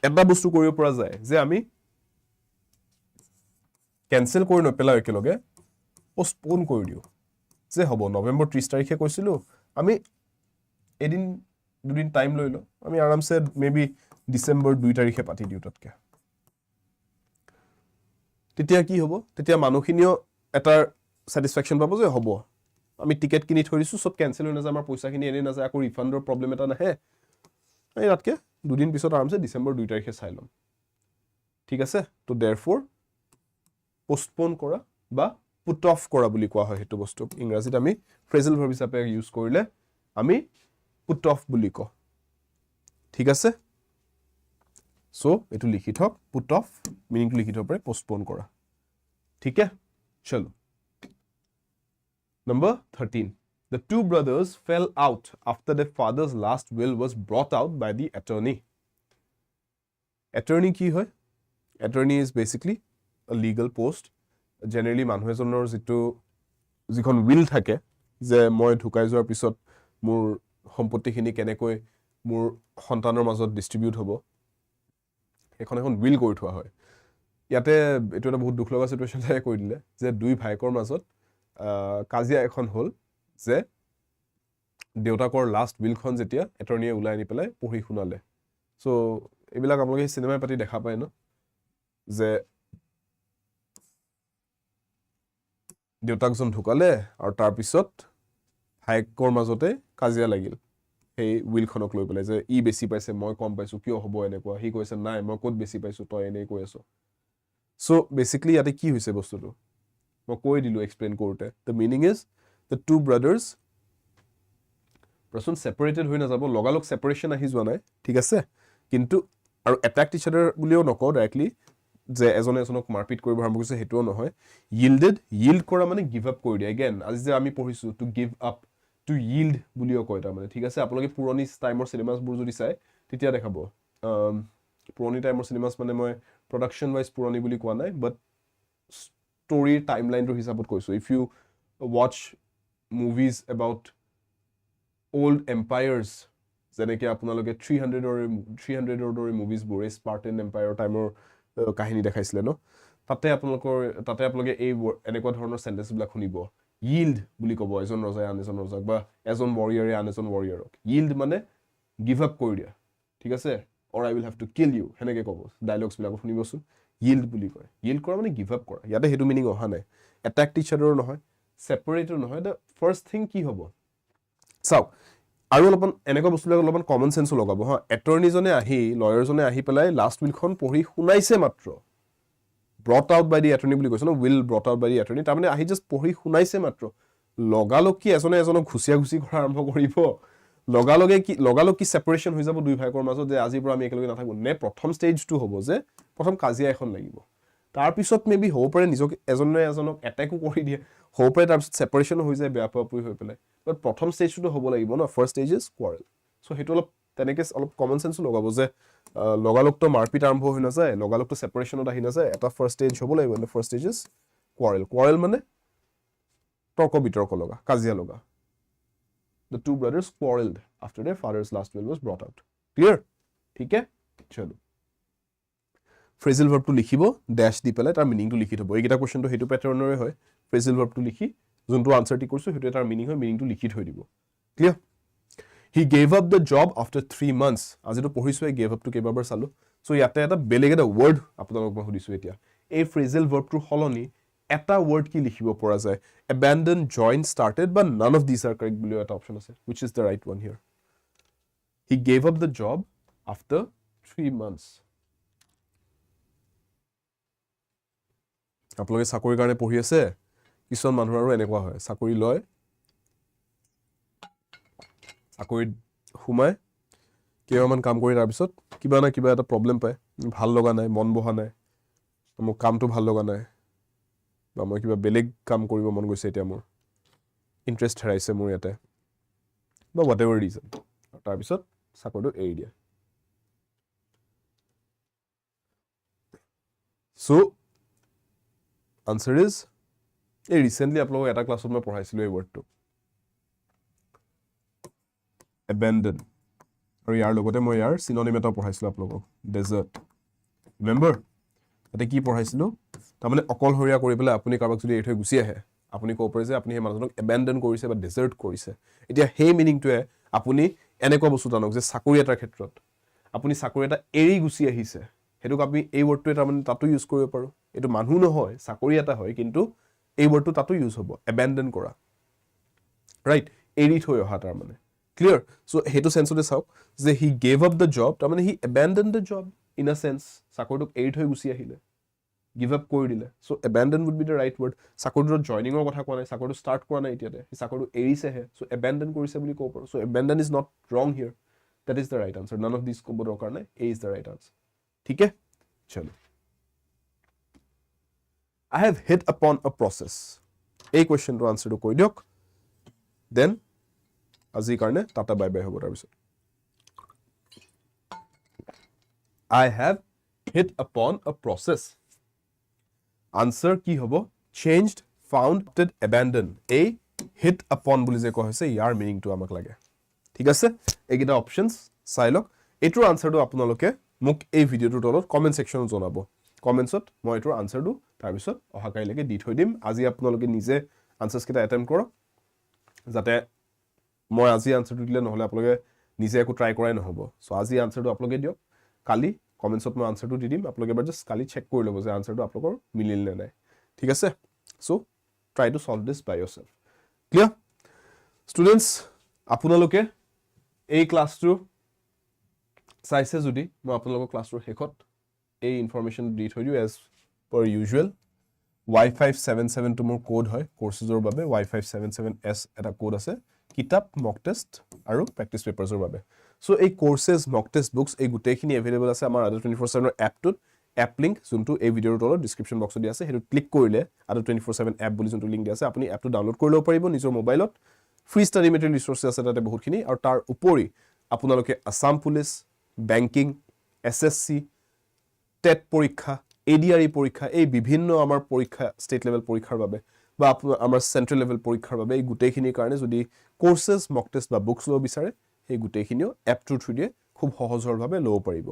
এটা বস্তু কৰিব পৰা যায় যে আমি ক্যান্সেল কৰি নপেলাও একেলগে পোষ্টপোন কৰি দিও যে হ'ব নৱেম্বৰ 30 তাৰিখে কৈছিলো আমি এদিন দুদিন টাইম লৈ লো আমি আৰামছে মেবি ডিসেম্বৰ 2 তাৰিখে পাতি দিও ততকে তেতিয়া কি হ'ব তেতিয়া মানুহখিনিও এটা স্যাটিসফ্যাকশন পাব যে হ'ব আমি টিকেট কিনি থৰিছো সব ক্যান্সেল হৈ না আমাৰ পইচাখিনি এনে না যায় আকৌ ৰিফান্ডৰ প্ৰবলেম এটা নাহে এই ৰাতকে দুদিন পিছত আৰামছে ডিসেম্বৰ 2 তাৰিখে চাই লম ঠিক আছে তো देयरफॉर পোষ্টপোন কৰা বা পুট অফ কৰা বুলি কোৱা হয় হেতু বস্তু ইংৰাজীত আমি ফ্ৰেজাল ভাৰ্ব হিচাপে ইউজ কৰিলে আমি পুট অফ বুলি কওঁ ঠিক আছে সো এটো লিখি থক পুট অফ মিনিং টু লিখি থক পাৰে পোষ্টপোন কৰা ঠিক আছে চলো number 13 the two brothers fell out after their father's last will was brought out by the attorney কি হয় attorney is basically a legal post generally মানুহ এজনৰ যিখন will থাকে যে মই ঢুকাই যোৱাৰ পিছত মোৰ সম্পত্তিখিনি কেনেকৈ মোৰ সন্তানৰ মাজত ডিস্ট্ৰিবিউট হ'ব এখন উইল কৰি থোৱা হয় ইয়াতে এটো এটা বহুত দুখ লগা সিচুৱেশন এটা কৈ দিলে যে দুই ভাইকৰ মাজত কাজিয়া এখন হ'ল যে দেউতাকৰ লাষ্ট উইলখন যেতিয়া এটৰ্নিয়ে উলাই আনি পেলাই পঢ়ি শুনালে সো এইবিলাক আপোনালোকে সিনেমাই পাতি দেখা পায় ন যে দেউতাকজন ঢুকালে আৰু তাৰ পিছত ভাইকৰ মাজতে কাজিয়া লাগিল সেই উইলখনক লৈ পেলাই যে ই বেছি পাইছে মই কম পাইছো কিয় হ'ব এনেকুৱা হি কৈছে নাই মই ক'ত বেছি পাইছো তই এনেই কৈ আছো সো বেসিক্যালি ইয়াতে কি হৈছে বস্তুটো মই কৈ দিলো এক্সপ্লেইন কৰোতে the meaning is the two brothers person separated হৈ নাযাব লগালক সেপাৰেশন আহি যোৱা নাই ঠিক আছে কিন্তু আৰু অ্যাটাক ইচ আদাৰ বুলিও নকও ডাইৰেক্টলি যে এজনে এজনক মাৰপিট কৰিব আৰম্ভ কৰিছে হেতুও নহয় yield কৰা মানে গিভ আপ কৰি দিয়া again আজি যে আমি পঢ়িছো to give up to yield বুলিও কয় তাৰ মানে ঠিক আছে আপোনালোকে পুৰণি টাইমৰ সিনেমাস বোৰ যদি চাই তেতিয়া দেখাব পুৰণি টাইমৰ সিনেমাস মানে মই প্ৰডাকশন ওয়াইজ পুৰণি বুলি কোৱা নাই বাট story timeline ৰ হিচাপত কৈছো if you watch movies about old empires যেনেকে আপোনালোকে 300 অৰ মুভিজ বোৰে স্পাৰ্টান এম্পায়াৰ টাইমৰ কাহিনী দেখাইছিলে ন তাতে আপোনালোকে এই এনেকুৱা ধৰণৰ সেন্টেন্স বিলাক শুনিব yield বুলি কব এজন ৰজাই আনজন ৰজাক বা এজন warriorৰে আনজন warriorক yield মানে give up কৰি দিয়া ঠিক আছে or I will have to kill you হেনেকে কব ডায়লগস বিলাক শুনিবছো yield বুলি কয় yield কৰা মানে give up কৰা ইয়াতে হেতু মিনিং অহা নাই attack each other নহয় separate নহয় the first thing কি হ'ব চাও আৰু অলপমান এনেকুৱা বস্তুবিলাক অলপমান কমন সেন্স লগাব হা এটৰ্নি জনে আহি লয়াৰ জনে আহি পেলাই লাষ্ট উইলখন পঢ়ি শুনাইছে মাত্ৰ brought out by the attorney বুলি কৈছে ন will brought out by the attorney তাৰ মানে আহি জাস্ট পঢ়ি শুনাইছে মাত্ৰ লগালক কি এজনক ঘুচিয়া কৰা আৰম্ভ কৰিব লগালক কি সেপাৰেশন হৈ যাব দুই ভাইকৰ মাজত যে আজিৰ পৰা আমি একেলগে নাথাকো নে প্ৰথম ষ্টেজটো হ'ব যে প্ৰথম কাজিয়া এখন লাগিব তাৰ পিছত মেবি হ'ব পাৰে নিজক এজনক এটাকো কৰি দিয়ে হ'ব পাৰে তাৰ পিছত সেপাৰেশন হৈ যায় বেয়াপৰি হৈ পেলাই বাট প্ৰথম ষ্টেজটো হ'ব লাগিব ন first stage is quarrel so হেতু অলপ তেনেকে অলপ কমন সেন্স লগাব যে লগালকটো মাৰপিট আৰম্ভ হৈ নাযায় লগালকটো সেপাৰেশনত আহি নাযায় এটা ফাৰ্স্ট ষ্টেজ হ'ব লাগিব and first stage is quarrel মানে তৰ্ক বিতৰ্ক লগা কাজিয়া লগা the two brothers quarreled after their father's last will was brought out clear ঠিক আছে চলো phrasal verb টো লিখিব ড্যাশ দি পেলাই তাৰ মিনিংটো লিখি থব এইটা কোৱেশ্চনটো হেতু প্যাটাৰ্নৰে হয় phrasal verb টো লিখি যোনটো আনসাৰটি কৰিছো হেতু তাৰ মিনিং হয় মিনিংটো লিখি থৈ দিব clear he gave up the job after 3 months আজিটো পঢ়িছো gave up টো কেইবাবাৰ চালো সো ইয়াতে এটা বেলেগ এটা ওয়াৰ্ড আপোনালোকক মই সুধিছো এতিয়া এই phrasal verb টোৰ হলনি এটা ওয়াৰ্ড কি লিখিব পৰা যায় abandon join started but none of these are correct বুলি এটা অপচন আছে which is the right one here he gave up the job after 3 months আপোনালোকে চাকৰিৰ কাৰণে পঢ়ি আছে কিছুমান মানুহৰ আৰু এনেকুৱা হয় চাকৰি লয় চাকৰিত সোমাই কেইমাহমান কাম কৰি তাৰ পিছত কিবা না কিবা এটা প্ৰবলেম পায় ভাল লগা নাই মন বহা নাই মোৰ কামটো ভাল লগা নাই বা মই কিবা বেলেগ কাম কৰিব মন গৈছে এতিয়া মোৰ ইন্টাৰেষ্ট হেৰাইছে মোৰ ইয়াতে বা whatever reason তাৰ পিছত চাকৰিটো এৰি দিয়া so answer is এই ৰিসেন্টলি আপোনালোকক এটা ক্লাছত মই পঢ়াইছিলো এই ওয়াৰ্ডটো abandon আৰু ইয়াৰ লগতে মই ইয়াৰ সিনোনিম এটা পঢ়াইছিলো আপোনালোকক desert remember এটা কি পঢ়াইছিলো তাৰ মানে অকলহৰীয়া কৰি পেলাই আপুনি কাৰবাক যদি এৰি থৈ গুচি আহে আপুনি ক'ব পাৰে যে আপুনি এই মানুহজনক abandon কৰিছে বা desert কৰিছে এতিয়া সেই মিনিংটোৱে আপুনি এনেকুৱা বস্তু জানক যে চাকৰি এটাৰ ক্ষেত্ৰত আপুনি চাকৰি এটা এৰি গুচি আহিছে হেতুক আপুনি এই ওয়াৰ্ডটো তাৰ মানে তাতো ইউজ কৰিব পাৰো এটো মানুহ নহয় চাকৰি এটা হয় কিন্তু এই ওয়াৰ্ডটো তাতো ইউজ হ'ব abandon কৰা ৰাইট এৰি থৈ অহা তাৰ মানে clear so hetu sense ode sauk je he gave up the job ta mane he abandoned the job in a sense sakoru erit hoy gusi ahile give up kori dile so abandon would be the right word sakoru joining or kotha koa nai sakoru start kora nai etiate he sakoru erise he so abandon korise boli ko paru so abandon is not wrong here that is the right answer none of these ko bodor karne a is the right answer theek hai chalo I have hit upon a process a question to answer to koi diok then আজি কাৰণে tata bye bye হ'ব তাৰ পিছত I have hit upon a process answer কি হ'ব changed found abandoned a hit upon বুলি যে কোৱা হৈছে ইয়াৰ মিনিংটো আমাক লাগে ঠিক আছে এইকেইটা অপচনছ চাই লওক এটোৰ আনসাৰটো আপোনালোকে মোক এই ভিডিওটোৰ তলত কমেন্ট সেকশনত জনাব কমেন্টছত মই এটোৰ আনসাৰটো তাৰ পিছত অহাকাইলৈকে দি থৈ দিম আজি আপোনালোকে নিজে আনসাৰস কেটা অ্যাটেম্প কৰক যাতে মই আজি আনসাৰটো দিলে নহলে আপোনালোকে নিজে একো ট্ৰাই কৰাই নহব সো আজি আনসাৰটো আপোনালোকে দিয়ক কালি কমেন্টছত মই আনসাৰটো দি দিম আপোনালোকে এবাৰ জাস্ট কালি চেক কৰি ল'ব যে আনসাৰটো আপোনালোকৰ মিলিল নে নাই ঠিক আছে so try to solve this by yourself clear students আপোনালোকে এই ক্লাসটো চাইছে যদি মই আপোনালোকৰ ক্লাসৰ শেষত এই ইনফৰমেশন দি থৈ দিও as per usual Y577 টো মোৰ কোড হয় কোৰ্সেছৰ বাবে Y577S এটা কোড আছে কিতাপ মক টেষ্ট আৰু প্ৰেক্টিস পেপাৰছৰ বাবে সো এই কোৰ্সেছ মক টেষ্ট বুকস এই গুটেখিনি अवेलेबल আছে আমাৰ আদা 24/7 ৰ এপটোত এপ লিংক যোনটো এই ভিডিওৰ তলত ডেসক্ৰিপচন বক্সত দিয়া আছে হেতু ক্লিক কৰিলে আদা 24/7 এপ বুলি যোনটো লিংক দিয়া আছে আপুনি এপটো ডাউনলোড কৰি ল'ব পাৰিব নিজৰ মোবাইলত ফ্ৰী ষ্টাডি মেটেৰিয়েল ৰিসোৰ্সেছ আছে তাতে বহুতখিনি আৰু তাৰ উপৰি আপোনালোকে Assam police banking SSC TET পৰীক্ষা এডিআৰই পৰীক্ষা এই বিভিন্ন আমাৰ পৰীক্ষা ষ্টেট লেভেল পৰীক্ষাৰ বাবে বা আমাৰ সেন্ট্ৰেল লেভেল পৰীক্ষাৰ বাবে এই গুটেখিনিৰ কাৰণে যদি কোৰ্সেছ মক টেষ্ট বা বুকস লব বিচাৰে এই গুটেখিনিও এপটোৰ থ্ৰুদিয়ে খুব সহজভাৱে ল'ব পাৰিব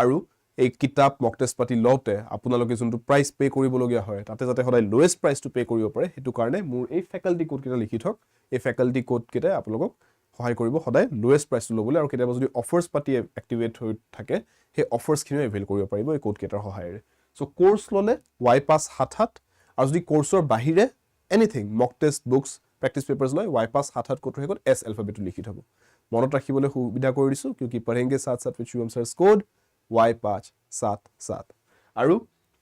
আৰু এই কিতাপ মক টেষ্ট পাতি লওতে আপোনালোকে যোনটো প্ৰাইস পে কৰিবলগীয়া হয় তাতে যাতে সদায় লোয়েষ্ট প্ৰাইসটো পে কৰিব পাৰে হেতু কাৰণে মোৰ এই ফেকাল্টি কোড কেটা লিখি থক এই ফেকাল্টি কোড কেটা আপোনালোকক সহায় কৰিব সদায় লোয়েষ্ট প্ৰাইসটো লবলৈ আৰু কেতিয়াবা যদি অফাৰ্স পাতি এক্টিভেট হৈ থাকে হে অফাৰ্স খিনি এভেইল কৰিব পাৰিব এই কোড কেটাৰ সহায়েৰে সো কোৰ্স ললে Y577 আৰু যদি কোৰ্সৰ বাহিৰে এনিথিং মক টেষ্ট বুকস প্ৰেক্টিস পেপাৰছ লয় Y577 কোডৰ হেকত S এলফাবেটটো লিখি থব মনত ৰাখিবলৈ সুবিধা কৰি দিছো কিউকি পঢ়ेंगे साथ साथ with Subham Sir's code Y577 আৰু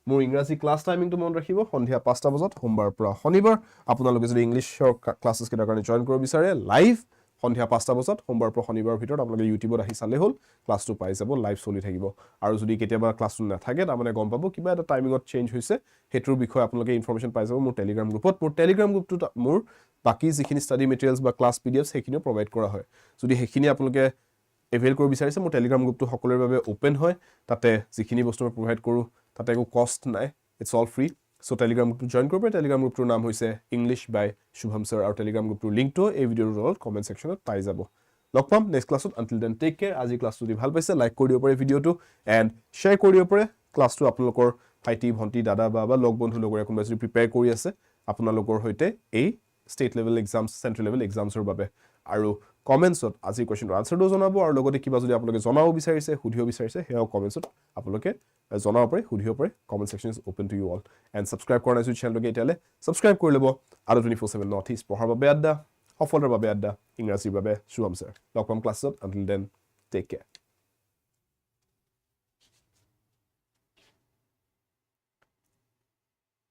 মোৰ ইংৰাজী ক্লাস টাইমিংটো মনত ৰাখিব সন্ধিয়া 5টা বজাত সোমবাৰৰ পৰা শনিবাৰ আপোনালোকে যদি ইংলিশৰ ক্লাसेस কেটাৰ কাৰণে জয়েন কৰিব বিচাৰে লাইভ সন্ধিয়া 5টা বজাত সোমবাৰৰ পৰা শনিবাৰৰ ভিতৰত আপোনালোকে ইউটিউবত আহি চালে হল ক্লাসটো পাই যাব লাইভ চলি থাকিব আৰু যদি কেতিয়াবা ক্লাসটো নাথাকে তাৰ মানে গম পাব কিবা এটা টাইমিংত চেঞ্জ হৈছে হেতুৰ বিষয়ে আপোনালোকে ইনফৰমেশন পাই যাব মোৰ টেলিগ্ৰাম গ্ৰুপত মোৰ টেলিগ্ৰাম গ্ৰুপটো মোৰ বাকি যিখিনি ষ্টাডি মেটেৰিয়েলছ বা ক্লাস পিডিএফছ সেইখিনিও প্ৰভাইড কৰা হয় যদি সেইখিনি আপোনালোকে এভেইল কৰিব বিচাৰিছে মোৰ টেলিগ্ৰাম গ্ৰুপটো সকলোৰে বাবে ওপেন হয় তাতে যিখিনি বস্তু মই প্ৰভাইড কৰো তাতে একো কষ্ট নাই it's all free so Telegram গ্ৰুপটো জয়েন কৰিব টেলিগ্ৰাম গ্ৰুপটোৰ নাম হৈছে ইংলিশ বাই শুভম স্যাৰ আৰু টেলিগ্ৰাম গ্ৰুপটোৰ লিংকটো এই ভিডিওৰ তলত কমেন্ট সেকশনত পাই যাব লগ পাম নেক্সট ক্লাছত আনটিল দেন টেক কেয়াৰ আজি ক্লাসটো যদি ভাল পাইছে লাইক কৰি দিব পাৰে ভিডিওটো এন্ড শেয়াৰ কৰি দিব পাৰে ক্লাসটো আপোনালোকৰ ভাইটি ভন্টি দাদা বাবা লগ বন্ধু লগৰ কোনোবা যদি প্ৰিপেয়াৰ কৰি আছে আপোনালোকৰ হৈতে এই state level exams central level এক্সামছৰ বাবে আৰু কমেন্টছত আজি কোৱেশ্চনৰ আনসাৰটো জনাব আৰু লগতে কিবা যদি আপোনালোকে জনাব বিচাৰিছে সুধিব বিচাৰিছে হেও কমেন্টছত আপোনালোকে জনাব পাৰে সুধিব পাৰে comment section is open to you all and subscribe কৰা নাই যদি চেনেলটো এতিয়ালে সাবস্ক্ৰাইব কৰি ল'ব আৰু 24/7 নৰ্থ ইষ্ট পঢ়াৰ বাবে আড্ডা সফলতাৰ বাবে আড্ডা ইংৰাজীৰ বাবে শুভম স্যাৰ লগ পাম ক্লাছত আনটিল দেন টেক কেয়াৰ